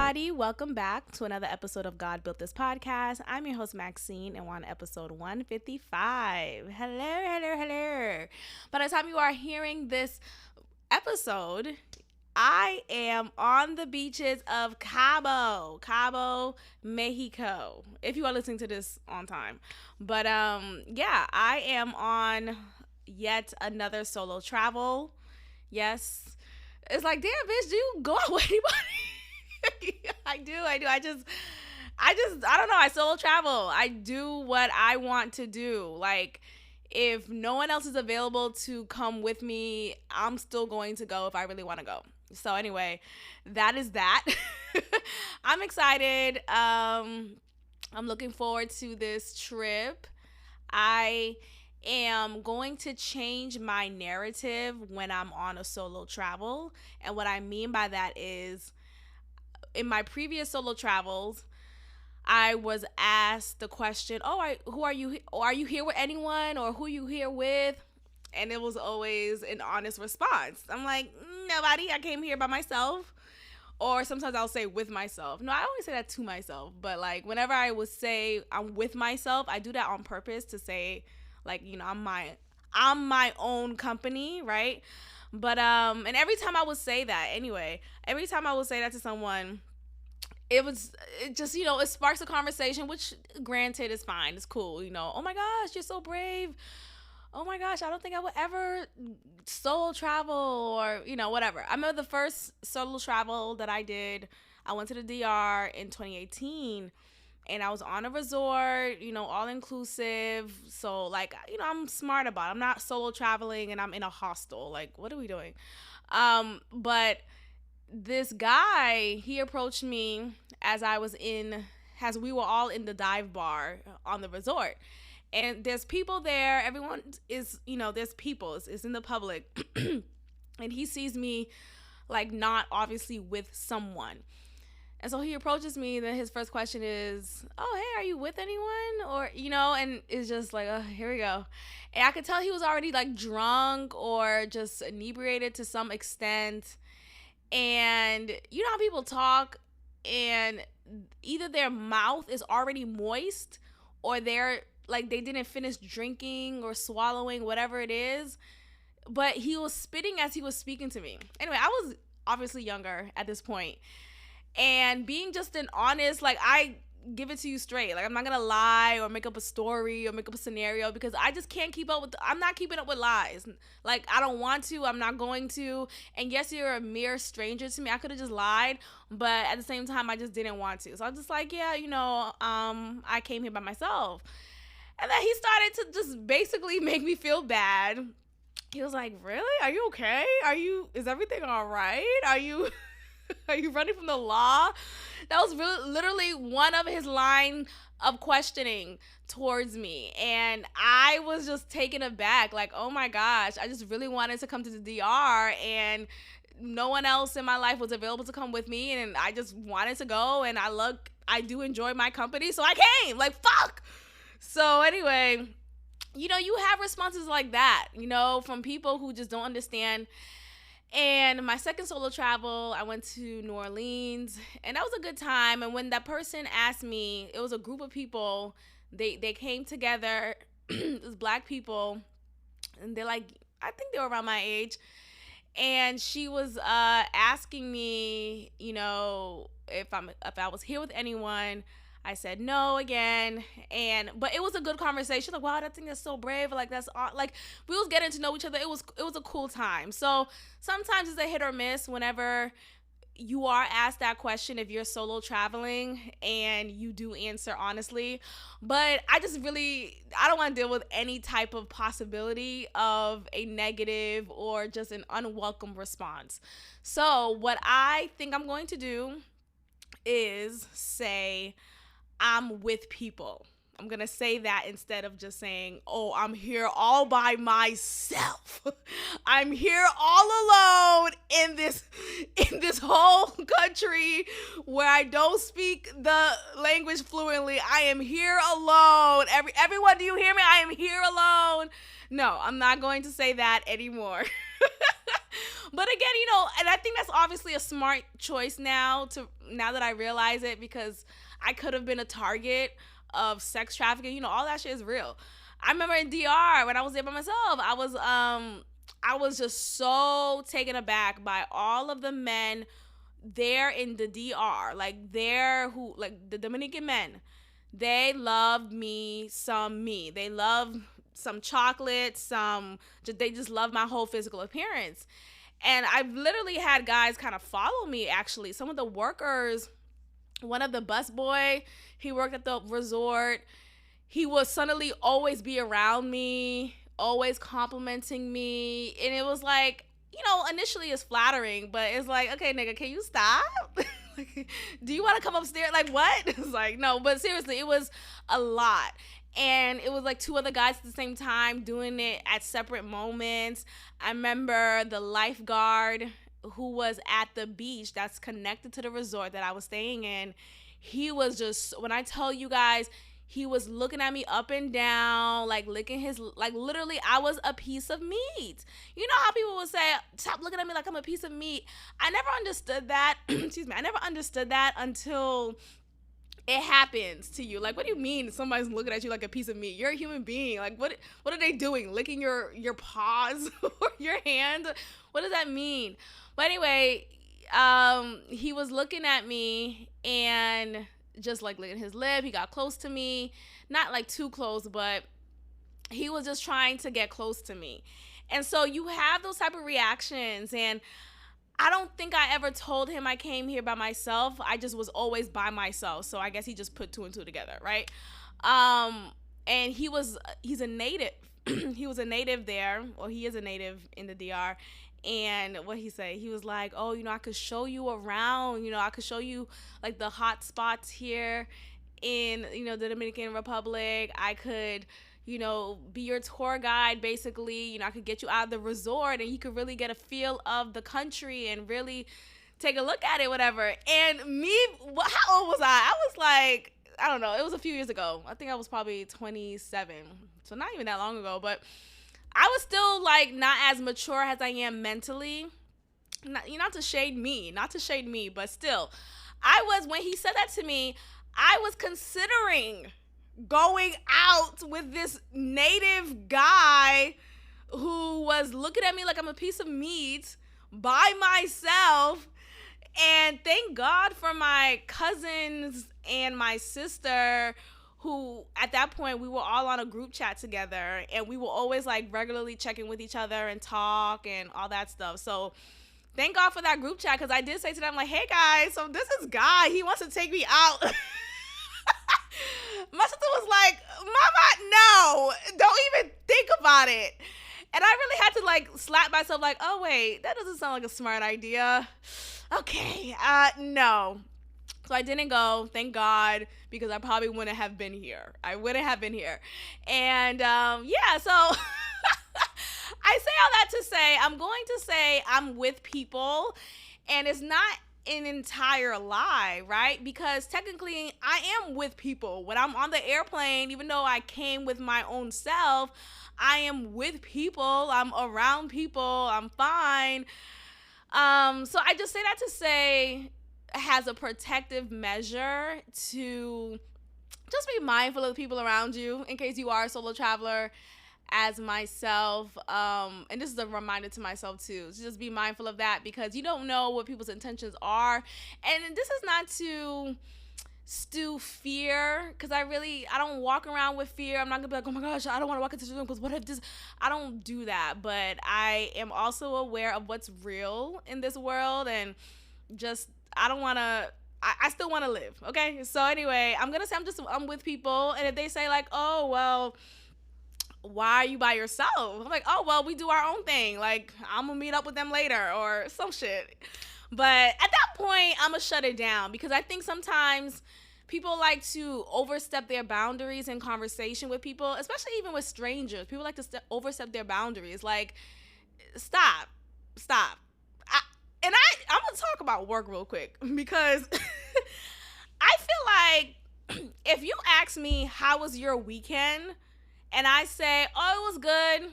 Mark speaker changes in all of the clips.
Speaker 1: everybody. Welcome back to another episode of God Built This Podcast. I'm your host, Maxine, and we're on episode 155. Hello. By the time you are hearing this episode, I am on the beaches of Cabo, Mexico, if you are listening to this on time. But I am on yet another solo travel. Yes. It's like, damn, bitch, do you go out with anybody? I do. I don't know. I solo travel. I do what I want to do. Like, if no one else is available to come with me, I'm still going to go if I really want to go. So anyway, that is that. I'm excited. I'm looking forward to this trip. I am going to change my narrative when I'm on a solo travel. And what I mean by that is, in my previous solo travels, I was asked the question, who are you? Are you here with anyone, or who you here with? And it was always an honest response. I'm like, nobody. I came here by myself. Or sometimes I'll say with myself. No, I always say that to myself. But like, whenever I would say I'm with myself, I do that on purpose to say, like, you know, I'm my own company, right? But and every time I would say that to someone, it just, you know, it sparks a conversation, which granted is fine. It's cool. You know, oh my gosh, you're so brave. Oh my gosh, I don't think I would ever solo travel, or, you know, whatever. I remember the first solo travel that I did, I went to the DR in 2018, and I was on a resort, you know, all inclusive. So, like, you know, I'm smart about it. I'm not solo traveling and I'm in a hostel. Like, what are we doing? But this guy, he approached me as we were all in the dive bar on the resort. And there's people there. Everyone is, you know, there's people. It's in the public. And he sees me, like, not obviously with someone. And so he approaches me, then his first question is, oh, hey, are you with anyone? Or, you know, and it's just like, oh, here we go. And I could tell he was already, like, drunk or just inebriated to some extent. And you know how people talk, and either their mouth is already moist, or they're, like, they didn't finish drinking or swallowing, whatever it is. But he was spitting as he was speaking to me. Anyway, I was obviously younger at this point. And being just an honest, like, I give it to you straight. Like, I'm not gonna lie or make up a story or make up a scenario, because I just can't I'm not keeping up with lies. Like, I don't want to, I'm not going to. And yes, you're a mere stranger to me. I could have just lied, but at the same time, I just didn't want to. So I was just like, yeah, you know, I came here by myself. And then he started to just basically make me feel bad. He was like, really? Are you okay? Is everything all right? Are you running from the law? That was literally one of his line of questioning towards me. And I was just taken aback. Like, oh my gosh, I just really wanted to come to the DR, and no one else in my life was available to come with me. And I just wanted to go, and I do enjoy my company. So I came. Like, fuck. So anyway, you know, you have responses like that, you know, from people who just don't understand. And my second solo travel, I went to New Orleans, and that was a good time. And when that person asked me, it was a group of people, they came together, it was black people, and they're like, I think they were around my age. And she was asking me, you know, if I was here with anyone. I said no again, but it was a good conversation. Like, wow, that thing is so brave. Like, that's like, we was getting to know each other. It was a cool time. So sometimes it's a hit or miss whenever you are asked that question, if you're solo traveling and you do answer honestly. But I don't want to deal with any type of possibility of a negative or just an unwelcome response. So what I think I'm going to do is say, I'm with people. I'm going to say that instead of just saying, oh, I'm here all by myself. I'm here all alone in this whole country where I don't speak the language fluently. I am here alone. Everyone, do you hear me? I am here alone. No, I'm not going to say that anymore. But again, and I think that's obviously a smart choice now that I realize it, because I could have been a target of sex trafficking. All that shit is real. I remember in DR when I was there by myself, I was just so taken aback by all of the men there in the DR, like the Dominican men. They loved me. They loved some chocolate, they just love my whole physical appearance. And I've literally had guys kind of follow me, actually. Some of the workers, one of the bus boy, he worked at the resort. He would suddenly always be around me, always complimenting me. And it was like, initially it's flattering, but it's like, okay, nigga, can you stop? Do you want to come upstairs? Like, what? It's like, no, but seriously, it was a lot. And it was like two other guys at the same time doing it at separate moments. I remember the lifeguard who was at the beach that's connected to the resort that I was staying in. He was just, when I tell you guys, he was looking at me up and down, like licking literally, I was a piece of meat. You know how people would say, stop looking at me like I'm a piece of meat? I never understood that. Excuse me. I never understood that until it happens to you. Like, what do you mean somebody's looking at you like a piece of meat? You're a human being. Like, what are they doing? Licking your paws or your hand? What does that mean? But anyway, he was looking at me and just like licking his lip. He got close to me, not like too close, but he was just trying to get close to me. And so you have those type of reactions. And I don't think I ever told him I came here by myself. I just was always by myself. So I guess he just put two and two together, right? And he's a native. He was a native there, or he is a native in the DR. And what he say? He was like, oh, I could show you around. I could show you like the hot spots here in, the Dominican Republic. I could, be your tour guide, basically. I could get you out of the resort and you could really get a feel of the country and really take a look at it, whatever. And me, how old was I? I was like, I don't know. It was a few years ago. I think I was probably 27. So not even that long ago, but I was still like not as mature as I am mentally. Not to shade me, but still, when he said that to me, I was considering going out with this native guy who was looking at me like I'm a piece of meat by myself. And thank God for my cousins and my sister, who at that point we were all on a group chat together, and we were always like regularly checking with each other and talk and all that stuff. So thank God for that group chat, because I did say to them, like, hey guys, so this is Guy, he wants to take me out. My sister was like, Mama, no, don't even think about it. And I really had to like slap myself like, oh wait, that doesn't sound like a smart idea. Okay, no. So I didn't go, thank God, because I probably wouldn't have been here. And yeah, so I say all that to say, I'm going to say I'm with people, and it's not an entire lie, right? Because technically I am with people. When I'm on the airplane, even though I came with my own self, I am with people. I'm around people. I'm fine. So I just say that to say, has a protective measure to just be mindful of the people around you in case you are a solo traveler, as myself. And this is a reminder to myself too, to just be mindful of that, because you don't know what people's intentions are. And this is not to stew fear, because I don't walk around with fear. I'm not gonna be like, oh my gosh, I don't want to walk into the room because what if this, I don't do that. But I am also aware of what's real in this world, and just I still want to live. Okay. So anyway, I'm going to say I'm with people. And if they say like, oh, well, why are you by yourself? I'm like, oh, well, we do our own thing. Like, I'm going to meet up with them later or some shit. But at that point, I'm going to shut it down, because I think sometimes people like to overstep their boundaries in conversation with people, especially even with strangers. People like to overstep their boundaries. Like, stop. And I'm going to talk about work real quick, because I feel like if you ask me, how was your weekend? And I say, oh, it was good.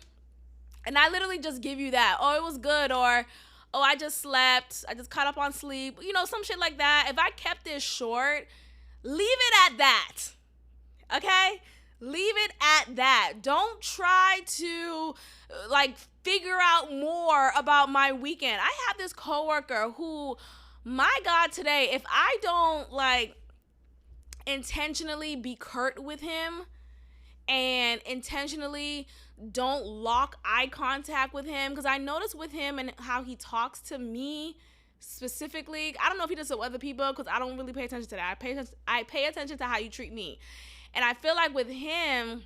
Speaker 1: And I literally just give you that. Oh, it was good. Or, oh, I just slept, I just caught up on sleep, some shit like that. If I kept it short, leave it at that. Okay? Leave it at that. Don't try to figure out more about my weekend. I have this coworker who, my God, today, if I don't intentionally be curt with him and intentionally don't lock eye contact with him, because I notice with him and how he talks to me specifically, I don't know if he does it with other people because I don't really pay attention to that. I pay attention to how you treat me. And I feel like with him,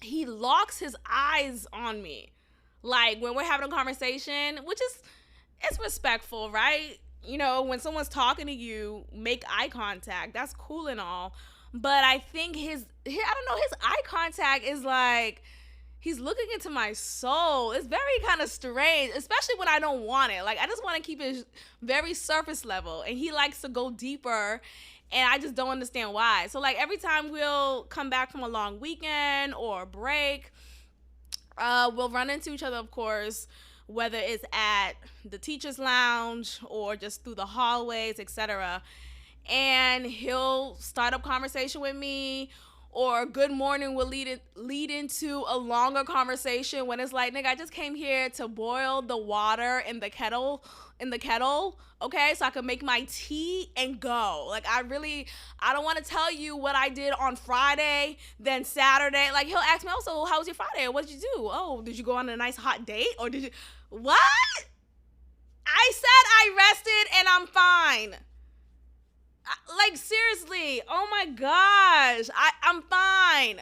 Speaker 1: he locks his eyes on me. Like when we're having a conversation, which is, it's respectful, right? When someone's talking to you, make eye contact. That's cool and all. But I think his eye contact is like, he's looking into my soul. It's very kind of strange, especially when I don't want it. Like, I just want to keep it very surface level. And he likes to go deeper. And I just don't understand why. So, every time we'll come back from a long weekend or break, we'll run into each other, of course, whether it's at the teacher's lounge or just through the hallways, etc. And he'll start up conversation with me, or good morning will lead into a longer conversation when it's like, nigga, I just came here to boil the water in the kettle, okay, so I can make my tea and go. I don't want to tell you what I did on Friday, then Saturday. He'll ask me, oh, so how was your Friday? What did you do? Oh, did you go on a nice hot date? Or did you, what? I said I rested and I'm fine. Seriously, oh my gosh, I'm fine.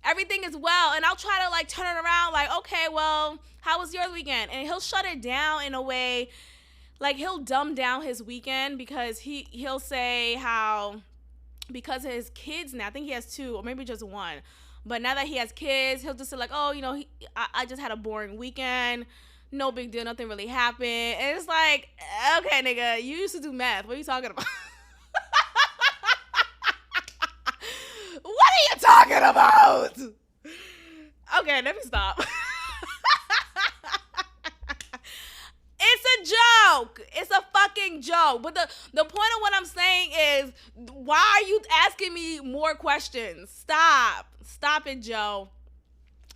Speaker 1: Everything is well. And I'll try to turn it around, okay, well, how was your weekend? And he'll shut it down in a way, he'll dumb down his weekend, because he'll say how, because of his kids now, I think he has 2 or maybe just 1, but now that he has kids, he'll just say oh, I just had a boring weekend, no big deal, nothing really happened. And it's like, okay, nigga, you used to do math, what are you talking about? What are you talking about? Okay, let me stop. It's a joke. It's a fucking joke. But the point of what I'm saying is, why are you asking me more questions? Stop. Stop it, Joe.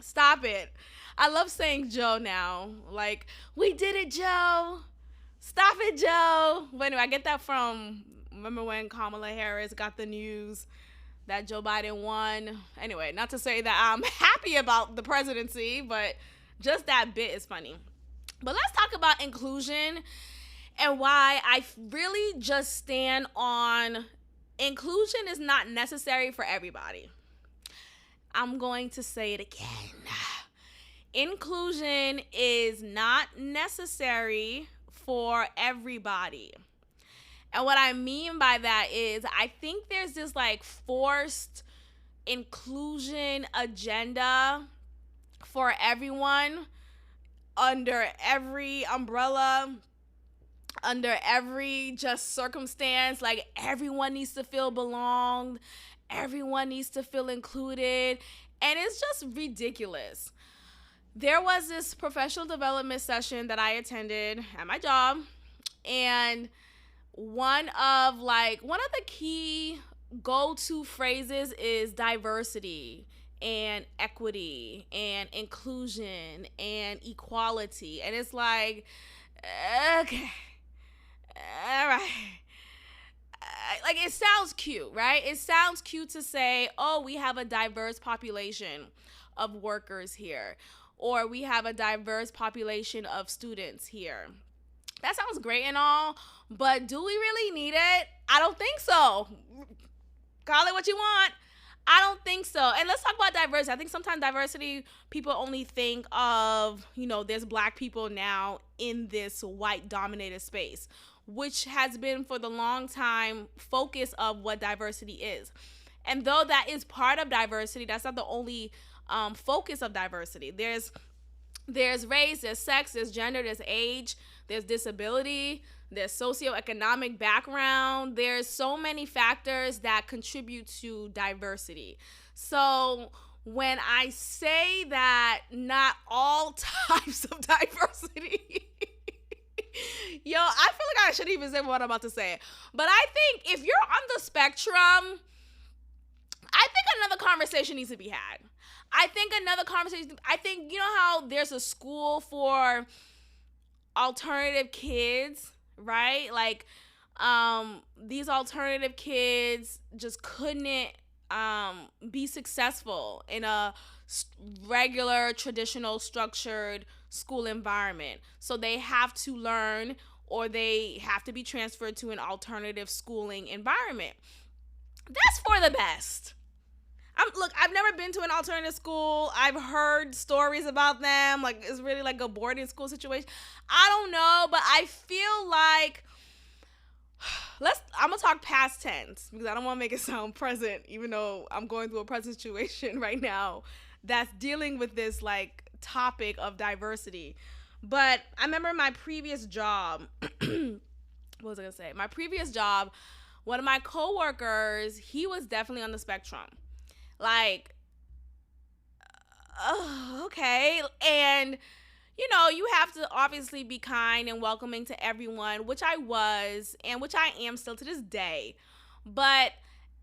Speaker 1: Stop it. I love saying Joe now. We did it, Joe. Stop it, Joe. But anyway, I get that from, remember when Kamala Harris got the news that Joe Biden won? Anyway, not to say that I'm happy about the presidency, but just that bit is funny. But let's talk about inclusion and why I really just stand on inclusion is not necessary for everybody. I'm going to say it again. Inclusion is not necessary for everybody. And what I mean by that is, I think there's this forced inclusion agenda for everyone, under every umbrella, under every just circumstance. Everyone needs to feel belonged. Everyone needs to feel included. And it's just ridiculous. There was this professional development session that I attended at my job. And one of the key go-to phrases is diversity and equity and inclusion and equality. And it's okay, all right. It sounds cute, right? It sounds cute to say, oh, we have a diverse population of workers here, or we have a diverse population of students here. That sounds great and all, but do we really need it? I don't think so. Call it what you want. I don't think so. And let's talk about diversity. I think sometimes diversity, people only think of, there's black people now in this white dominated space, which has been for the long time focus of what diversity is. And though that is part of diversity, that's not the only focus of diversity. There's race, there's sex, there's gender, there's age, there's disability, there's socioeconomic background. There's so many factors that contribute to diversity. So when I say that not all types of diversity, I shouldn't even say what I'm about to say. But I think if you're on the spectrum, I think another conversation needs to be had. I think, you know how there's a school for alternative kids, right? Like, these alternative kids just couldn't be successful in a regular, traditional, structured school environment. So they have to learn, or they have to be transferred to an alternative schooling environment. That's for the best. Look, I've never been to an alternative school. I've heard stories about them. Like, it's really like a boarding school situation. I don't know, but I feel like I'm gonna talk past tense because I don't want to make it sound present, even though I'm going through a present situation right now that's dealing with this like topic of diversity. But I remember my previous job. What was I gonna say? My previous job, one of my coworkers, he was definitely on the spectrum. Like, okay. And, you know, you have to obviously be kind and welcoming to everyone, which I was, and which I am still to this day. But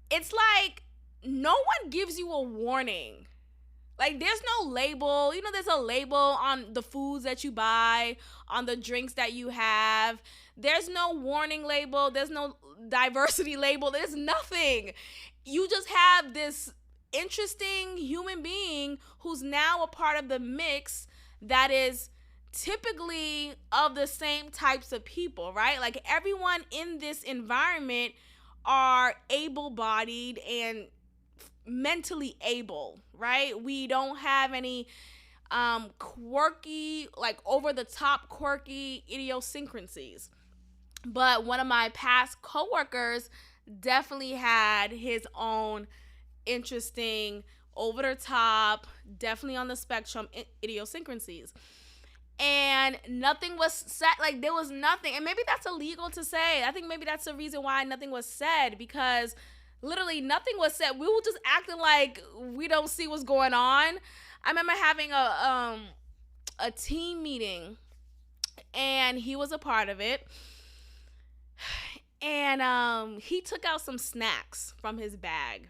Speaker 1: it's like no one gives you a warning. Like, there's no label. You know, there's a label on the foods that you buy, on the drinks that you have. There's no warning label. There's no diversity label. There's nothing. You just have this interesting human being who's now a part of the mix that is typically of the same types of people, right? Like, everyone in this environment are able-bodied and mentally able, right? We don't have any quirky, like over-the-top quirky idiosyncrasies. But one of my past coworkers definitely had his own interesting, over the top, definitely on the spectrum idiosyncrasies. And nothing was said. Like, there was nothing. And maybe that's illegal to say. I think maybe that's the reason why nothing was said, because literally nothing was said. We were just acting like we don't see what's going on. I remember having a team meeting, and he was a part of it. And he took out some snacks from his bag.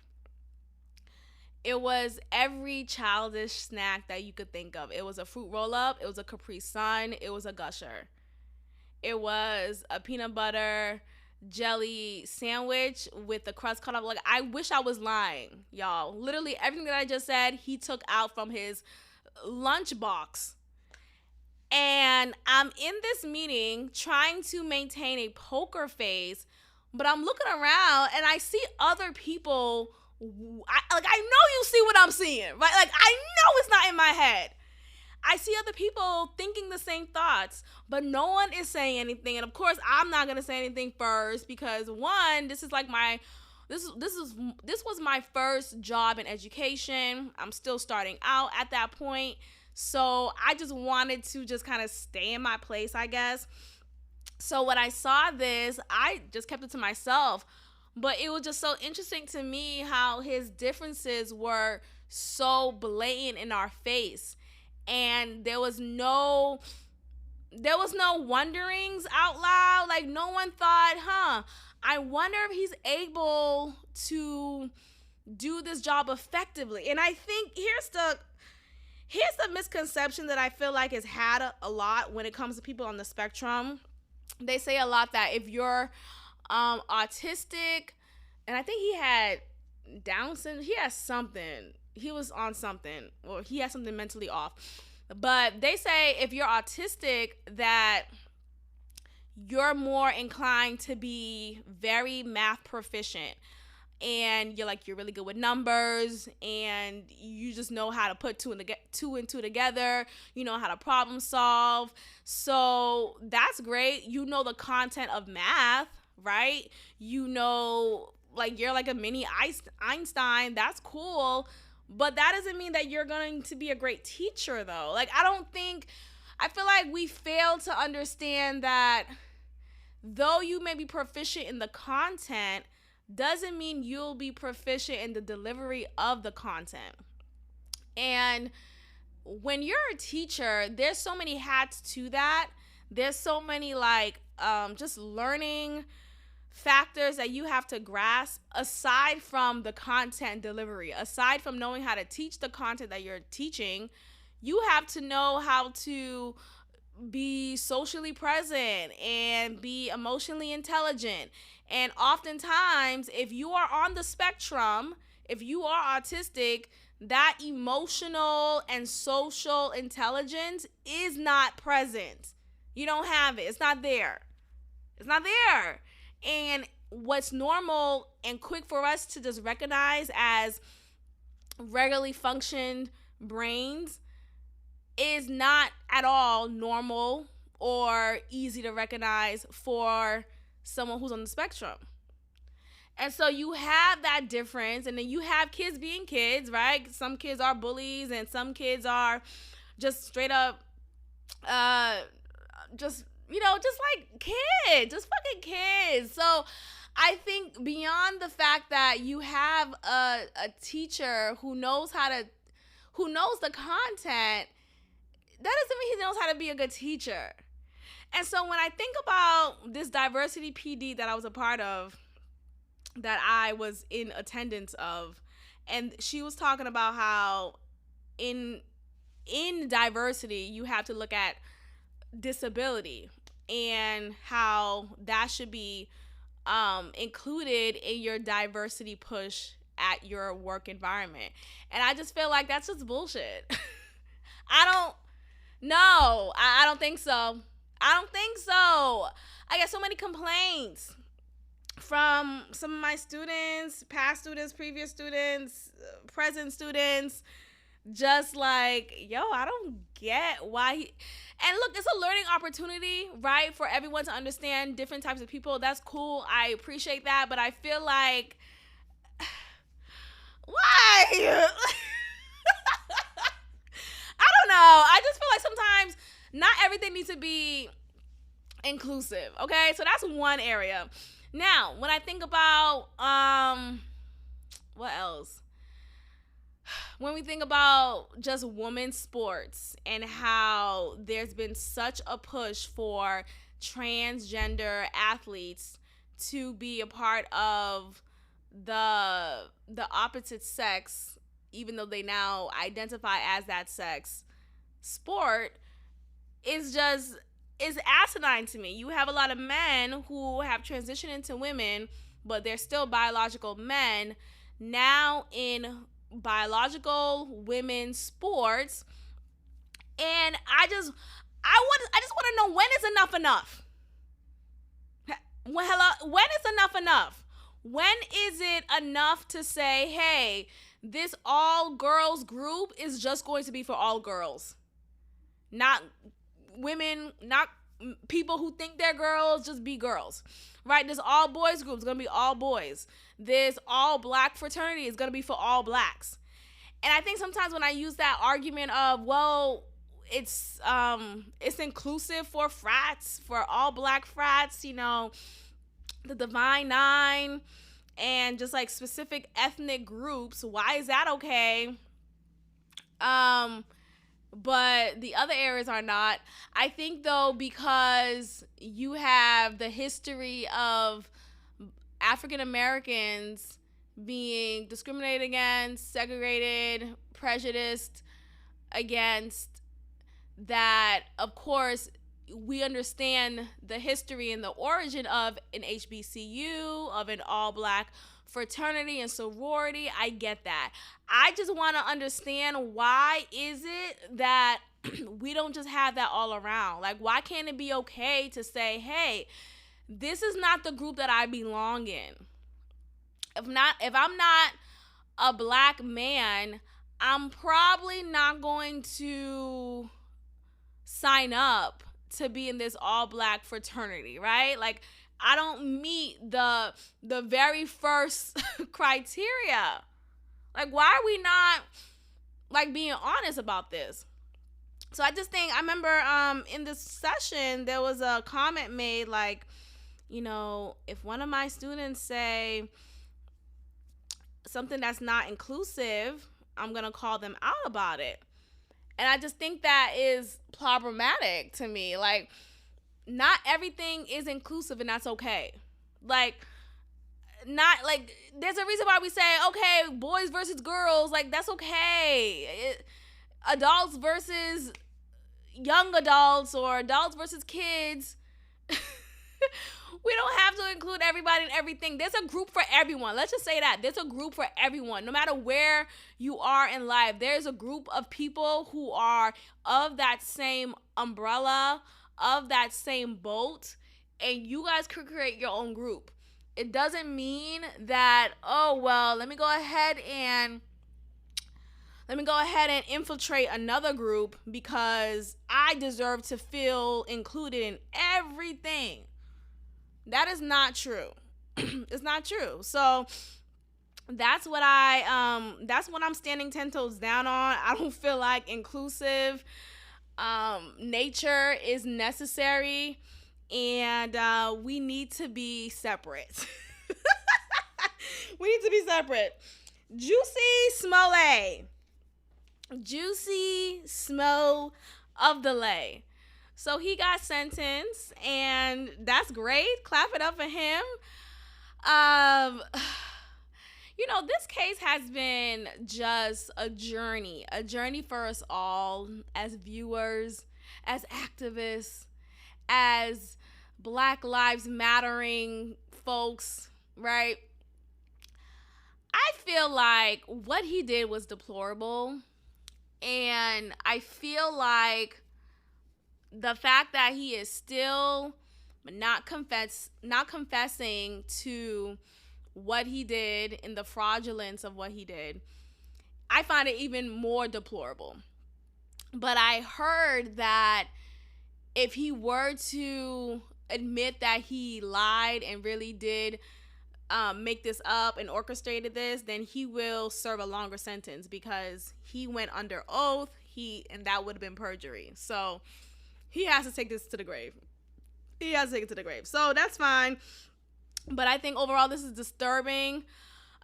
Speaker 1: It was every childish snack that you could think of. It was a fruit roll-up. It was a Capri Sun. It was a Gusher. It was a peanut butter jelly sandwich with the crust cut off. Like, I wish I was lying, y'all. Literally everything that I just said, he took out from his lunchbox. And I'm in this meeting trying to maintain a poker face, but I'm looking around and I see other people. I know you see what I'm seeing, right? Like, I know it's not in my head. I see other people thinking the same thoughts, but no one is saying anything. And of course, I'm not gonna say anything first because, one, this is like this was my first job in education. I'm still starting out at that point, so I just wanted to just kind of stay in my place, I guess. So when I saw this, I just kept it to myself. But it was just so interesting to me how his differences were so blatant in our face. And there was no wonderings out loud. Like, no one thought, I wonder if he's able to do this job effectively. And I think here's the misconception that I feel like is had a lot when it comes to people on the spectrum. They say a lot that if you're autistic, and I think he had Down syndrome. He has something. He was on something, or he has something mentally off. But they say if you're autistic, that you're more inclined to be very math proficient, and you're really good with numbers, and you just know how to put two and two together. You know how to problem solve. So that's great. You know the content of math, right? You know, like, you're like a mini Einstein. That's cool. But that doesn't mean that you're going to be a great teacher, though. Like, I feel like we fail to understand that though you may be proficient in the content, doesn't mean you'll be proficient in the delivery of the content. And when you're a teacher, there's so many hats to that. There's so many, like, just learning factors that you have to grasp aside from the content delivery, aside from knowing how to teach the content that you're teaching. You have to know how to be socially present and be emotionally intelligent. And oftentimes, if you are on the spectrum, if you are autistic, that emotional and social intelligence is not present. You don't have it. It's not there. It's not there. And what's normal and quick for us to just recognize as regularly functioned brains is not at all normal or easy to recognize for someone who's on the spectrum. And so you have that difference, and then you have kids being kids, right? Some kids are bullies, and some kids are just straight up, just like kids, just fucking kids. So I think beyond the fact that you have a teacher who knows the content, that doesn't mean he knows how to be a good teacher. And so when I think about this diversity PD that I was a part of, that I was in attendance of, and she was talking about how in diversity you have to look at disability and how that should be included in your diversity push at your work environment. And I just feel like that's just bullshit. I don't think so. I get so many complaints from some of my students, past students, previous students, present students, just like, yo, I don't get why and look, it's a learning opportunity, right, for everyone to understand different types of people. That's cool. I appreciate that, but I feel like why? I don't know. I just feel like sometimes not everything needs to be inclusive, okay? So that's one area. Now, when I think about what else? When we think about just women's sports and how there's been such a push for transgender athletes to be a part of the opposite sex, even though they now identify as that sex, sport is asinine to me. You have a lot of men who have transitioned into women, but they're still biological men now in biological women's sports. And I just want to know, when is enough enough? When is enough enough? When is it enough to say, hey, this all girls group is just going to be for all girls, not women, not people who think they're girls, just be girls, right? This all boys group is going to be all boys. This all black fraternity is going to be for all blacks. And I think sometimes when I use that argument of, well, it's inclusive for frats, for all black frats, you know, the Divine Nine, and just like specific ethnic groups, why is that okay? But the other areas are not. I think, though, because you have the history of African Americans being discriminated against, segregated, prejudiced against, that, of course, we understand the history and the origin of an HBCU, of an all-black fraternity and sorority. I get that. I just want to understand, why is it that we don't just have that all around? Like, why can't it be okay to say, hey, this is not the group that I belong in? If I'm not a black man, I'm probably not going to sign up to be in this all black fraternity, right? Like, I don't meet the very first criteria. Like, why are we not, like, being honest about this? So I just think, I remember in this session, there was a comment made, like, you know, if one of my students say something that's not inclusive, I'm going to call them out about it. And I just think that is problematic to me. Like, not everything is inclusive, and that's okay. Like, not like there's a reason why we say, okay, boys versus girls, like that's okay. Adults versus young adults, or adults versus kids. We don't have to include everybody in everything. There's a group for everyone. Let's just say that. There's a group for everyone. No matter where you are in life, there's a group of people who are of that same umbrella, of that same boat, and you guys could create your own group. It doesn't mean that, oh, well, let me go ahead and infiltrate another group because I deserve to feel included in everything. That is not true. It's not true. So that's what I'm standing 10 toes down on. I don't feel like inclusive nature is necessary, and we need to be separate. We need to be separate. Juicy Smo of the Lay. So he got sentenced, and that's great. Clap it up for him. This case has been just a journey for us all as viewers, as activists, as Black Lives Mattering folks, right? I feel like what he did was deplorable, and I feel like the fact that he is still not confessing to what he did and the fraudulence of what he did, I find it even more deplorable. But I heard that if he were to admit that he lied and really did make this up and orchestrated this, then he will serve a longer sentence because he went under oath, and that would have been perjury. So he has to take this to the grave. So that's fine. But I think overall this is disturbing.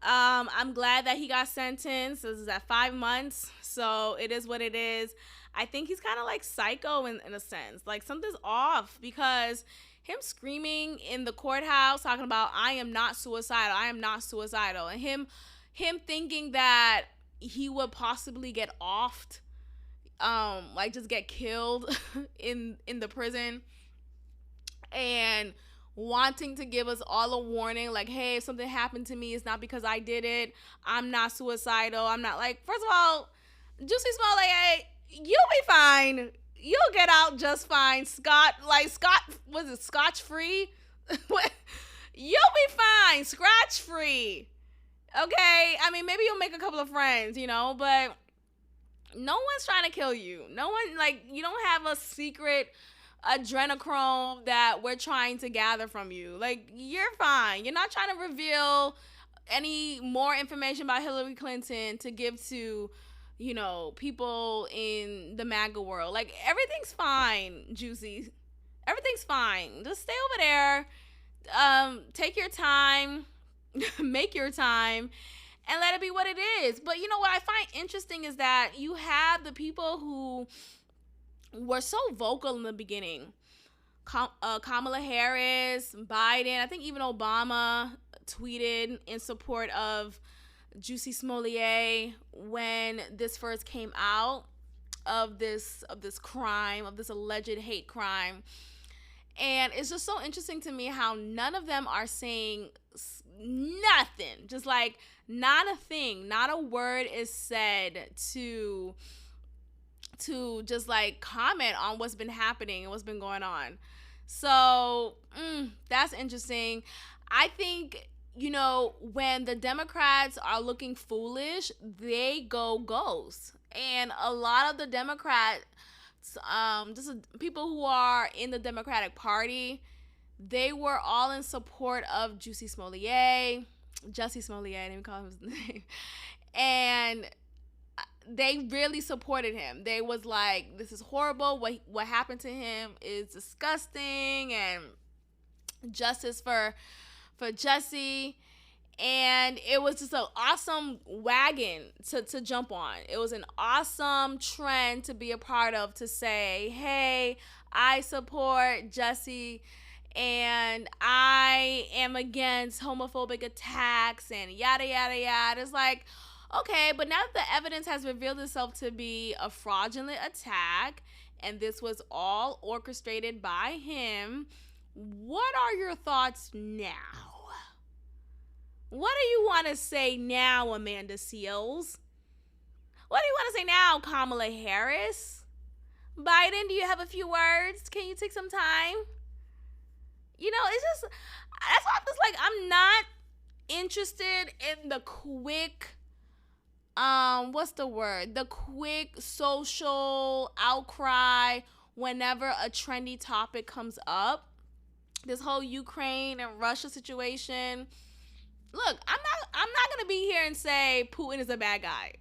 Speaker 1: I'm glad that he got sentenced. This is at 5 months. So it is what it is. I think he's kind of like psycho in a sense. Like something's off, because him screaming in the courthouse talking about I am not suicidal, and him thinking that he would possibly get offed, like just get killed in the prison, and wanting to give us all a warning, like, hey, if something happened to me, it's not because I did it. I'm not suicidal. I'm not, like, first of all, Juicy Small, like, hey, you'll be fine. You'll get out just fine. Scott, was it scotch free? You'll be fine. Scratch free. Okay? I mean, maybe you'll make a couple of friends, but no one's trying to kill you. No one, like, you don't have a secret adrenochrome that we're trying to gather from you. Like, you're fine. You're not trying to reveal any more information about Hillary Clinton to give to, people in the MAGA world. Like, everything's fine, Juicy. Everything's fine. Just stay over there. Take your time. Make your time. And let it be what it is. But what I find interesting is that you have the people who were so vocal in the beginning. Kamala Harris, Biden, I think even Obama tweeted in support of Juicy Smollett when this first came out of this crime, of this alleged hate crime. And it's just so interesting to me how none of them are saying nothing. Just like not a thing, not a word is said to just like comment on what's been happening and what's been going on. So that's interesting. I think, when the Democrats are looking foolish, they go ghost. And a lot of the Democrats, just people who are in the Democratic Party, they were all in support of Jussie Smollett, I didn't even call him his name. And they really supported him. They was like, this is horrible. What happened to him is disgusting, and justice for Jussie. And it was just an awesome wagon to jump on. It was an awesome trend to be a part of, to say, hey, I support Jesse and I am against homophobic attacks and yada, yada, yada. It's like, okay, but now that the evidence has revealed itself to be a fraudulent attack and this was all orchestrated by him, what are your thoughts now? What do you want to say now, Amanda Seales? What do you want to say now, Kamala Harris? Biden, do you have a few words? Can you take some time? You know, it's just, that's why I'm just like, I'm not interested in the quick, what's the word? The quick social outcry whenever a trendy topic comes up. This whole Ukraine and Russia situation. Look, I'm not gonna be here and say Putin is a bad guy.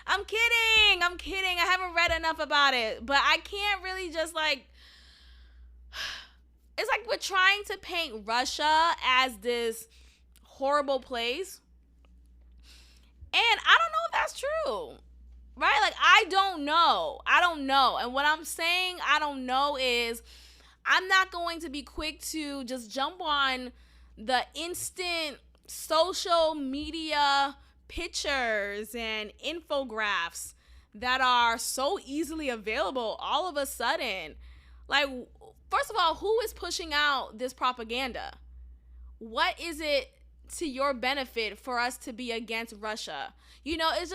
Speaker 1: I'm kidding. I haven't read enough about it, but I can't really just like. It's like we're trying to paint Russia as this horrible place, and I don't know if that's true, right? Like I don't know, and what I'm saying I don't know is I'm not going to be quick to just jump on the instant social media pictures and infographics that are so easily available all of a sudden. Like, first of all, who is pushing out this propaganda? What is it to your benefit for us to be against Russia? You know, it's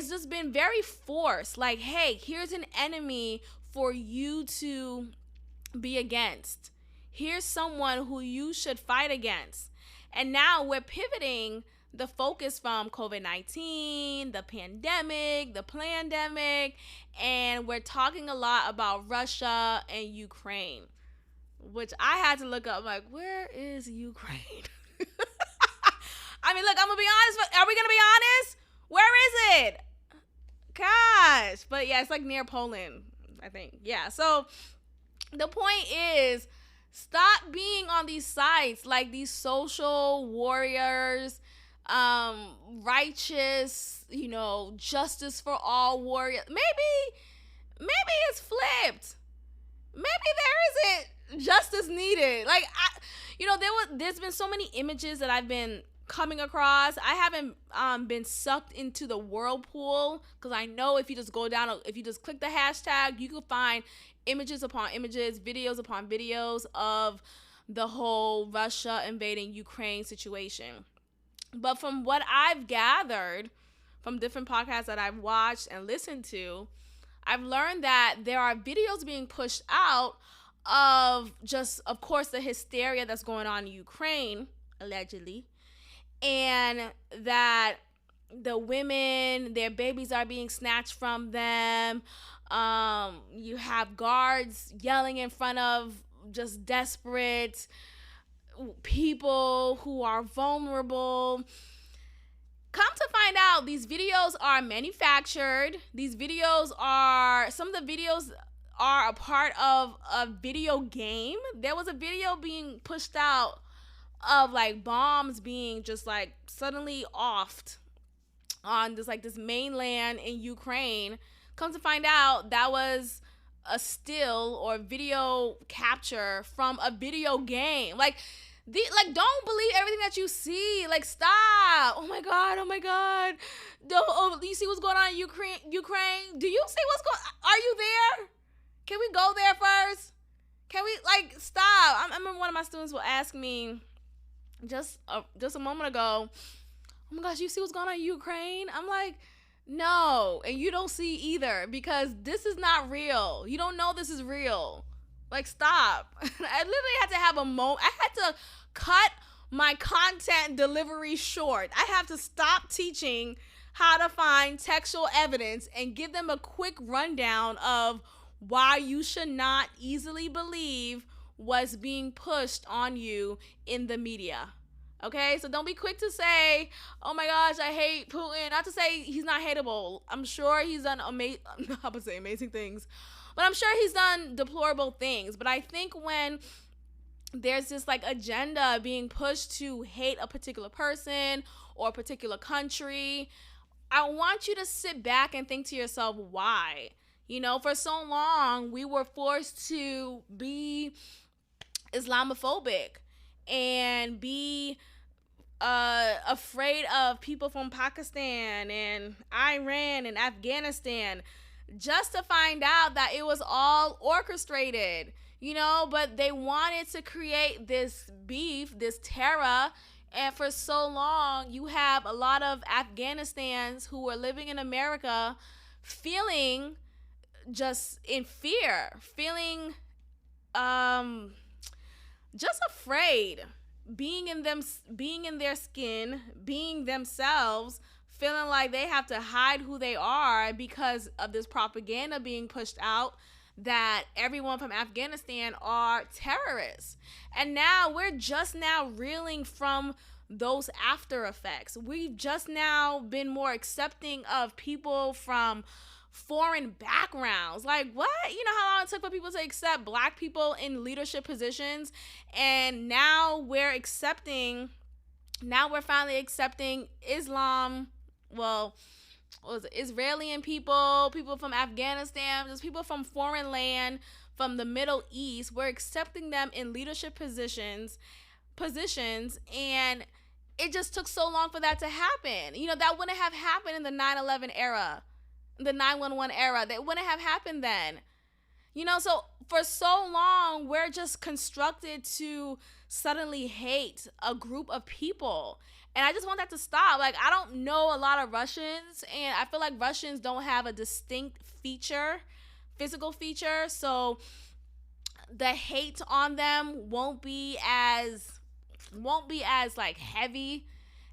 Speaker 1: just been very forced. Like, hey, here's an enemy for you to be against. Here's someone who you should fight against. And now we're pivoting the focus from COVID-19, the pandemic, the plandemic, and we're talking a lot about Russia and Ukraine, which I had to look up, like, where is Ukraine? I mean, look, I'm going to be honest. Are we going to be honest? Where is it? Gosh. But yeah, it's like near Poland, I think. Yeah. So the point is, stop being on these sites like these social warriors, righteous, you know, justice for all warriors. Maybe it's flipped. Maybe there isn't justice needed. Like, there's been so many images that I've been coming across. I haven't been sucked into the whirlpool, because I know if you just click the hashtag, you can find images upon images, videos upon videos of the whole Russia invading Ukraine situation. But from what I've gathered from different podcasts that I've watched and listened to, I've learned that there are videos being pushed out of just, of course, the hysteria that's going on in Ukraine, allegedly, and that the women, their babies are being snatched from them. You have guards yelling in front of just desperate people who are vulnerable. Come to find out, these videos are manufactured. Some of the videos are a part of a video game. There was a video being pushed out of like bombs being just like suddenly offed on this mainland in Ukraine. Come to find out, that was a still or video capture from a video game. Don't believe everything that you see. Like, stop. Oh my God. You see what's going on in Ukraine? Do you see what's going on? Are you there? Can we go there first? Can we, stop? I remember one of my students will ask me just a moment ago, oh my gosh, you see what's going on in Ukraine? I'm like, no. And you don't see either, because this is not real. You don't know this is real. Like, stop. I literally had to have a moment. I had to cut my content delivery short. I have to stop teaching how to find textual evidence and give them a quick rundown of why you should not easily believe what's being pushed on you in the media. Okay, so don't be quick to say, oh my gosh, I hate Putin. Not to say he's not hateable. I'm sure he's done amazing things, but I'm sure he's done deplorable things. But I think when there's this like agenda being pushed to hate a particular person or a particular country. I want you to sit back and think to yourself, why? You know, for so long, we were forced to be Islamophobic and be afraid of people from Pakistan and Iran and Afghanistan, just to find out that it was all orchestrated, you know, but they wanted to create this beef, this terror. And for so long, you have a lot of Afghanistans who are living in America feeling just in fear, feeling just afraid, being in their skin, being themselves, feeling like they have to hide who they are because of this propaganda being pushed out that everyone from Afghanistan are terrorists. And now we're just now reeling from those after effects. We've just now been more accepting of people from foreign backgrounds. Like, what? You know how long it took for people to accept black people in leadership positions? And now we're finally accepting Islam. Well, what was it? Israeli people, people from Afghanistan, just people from foreign land, from the Middle East. We're accepting them in leadership positions, and it just took so long for that to happen. You know, that wouldn't have happened in the 9/11 era, the 9/11 era. That wouldn't have happened then. You know, so for so long, we're just constructed to suddenly hate a group of people. And I just want that to stop. Like, I don't know a lot of Russians, and I feel like Russians don't have a distinct physical feature. So the hate on them won't be as like heavy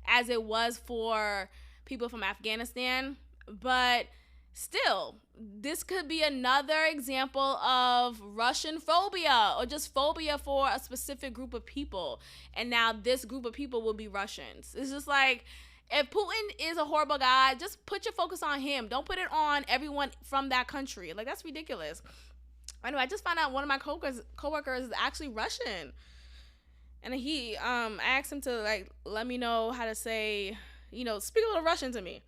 Speaker 1: as it was for people from Afghanistan. But still, this could be another example of Russian phobia, or just phobia for a specific group of people. And now this group of people will be Russians. It's just like, if Putin is a horrible guy, just put your focus on him. Don't put it on everyone from that country. Like, that's ridiculous. Anyway, I just found out one of my coworkers is actually Russian. And I asked him to, like, let me know how to say, you know, speak a little Russian to me.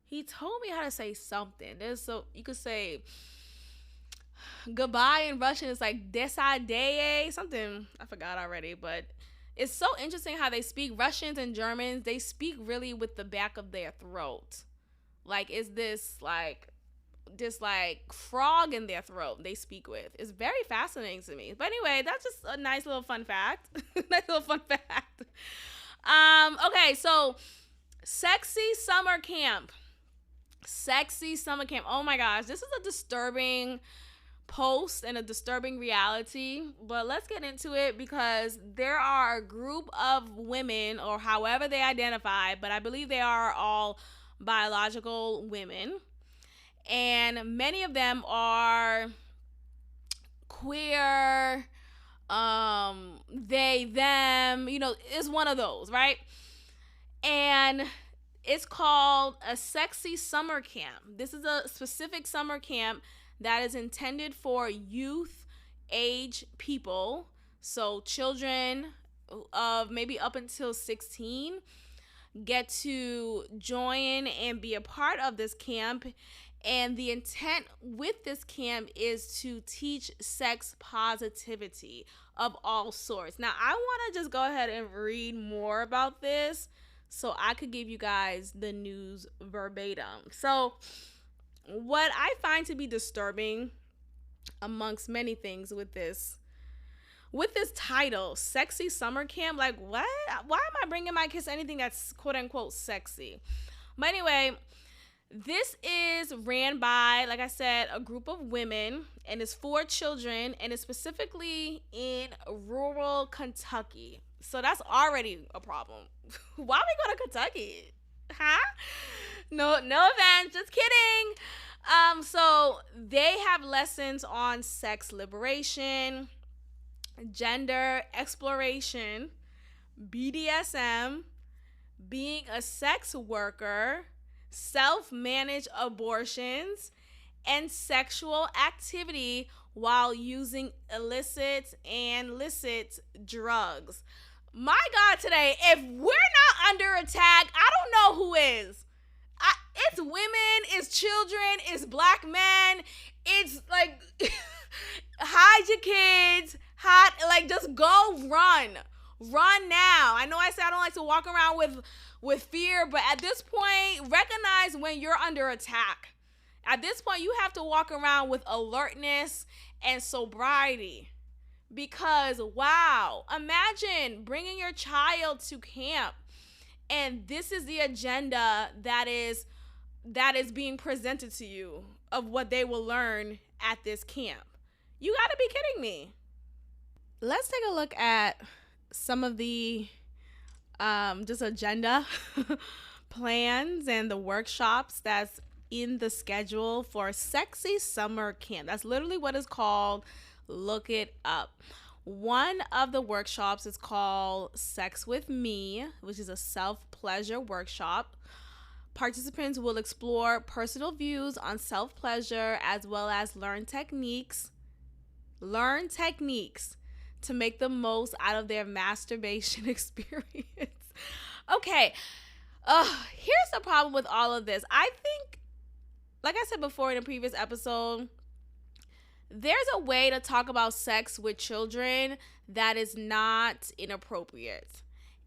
Speaker 1: He told me how to say something. So you could say goodbye in Russian. It's like desadeye, something. I forgot already, but it's so interesting how they speak. Russians and Germans, they speak really with the back of their throat. Like, is this like frog in their throat they speak with. It's very fascinating to me. But anyway, that's just a nice little fun fact. Okay, so sexy summer camp. Oh my gosh, this is a disturbing post and a disturbing reality, but let's get into it, because there are a group of women, or however they identify, but I believe they are all biological women, and many of them are queer, they, them, you know, it's one of those, right? And it's called a sexy summer camp. This is a specific summer camp that is intended for youth age people. So children of maybe up until 16 get to join and be a part of this camp. And the intent with this camp is to teach sex positivity of all sorts. Now, I want to just go ahead and read more about this so I could give you guys the news verbatim. So what I find to be disturbing, amongst many things, with this title, sexy summer camp, like, what? Why am I bringing my kids anything that's quote unquote sexy? But anyway, this is ran by, like I said, a group of women, and it's for children, and it's specifically in rural Kentucky. So that's already a problem. Why we go to Kentucky? Huh? No offense, just kidding. So they have lessons on sex liberation, gender exploration, BDSM, being a sex worker, self-managed abortions, and sexual activity while using illicit and licit drugs. My God, today, if we're not under attack, I don't know who is. It's women, it's children, it's black men. It's like, hide your kids, just go run now. I know I said I don't like to walk around with fear, but at this point, recognize when you're under attack. At this point, you have to walk around with alertness and sobriety. Because, wow, imagine bringing your child to camp and this is the agenda that is being presented to you of what they will learn at this camp. You got to be kidding me. Let's take a look at some of the just agenda plans and the workshops that's in the schedule for Sexy Summer Camp. That's literally what it's called. Look it up. One of the workshops is called Sex with Me, which is a self-pleasure workshop. Participants will explore personal views on self-pleasure as well as learn techniques to make the most out of their masturbation experience. Okay, here's the problem with all of this. I think, like I said before in a previous episode, there's a way to talk about sex with children that is not inappropriate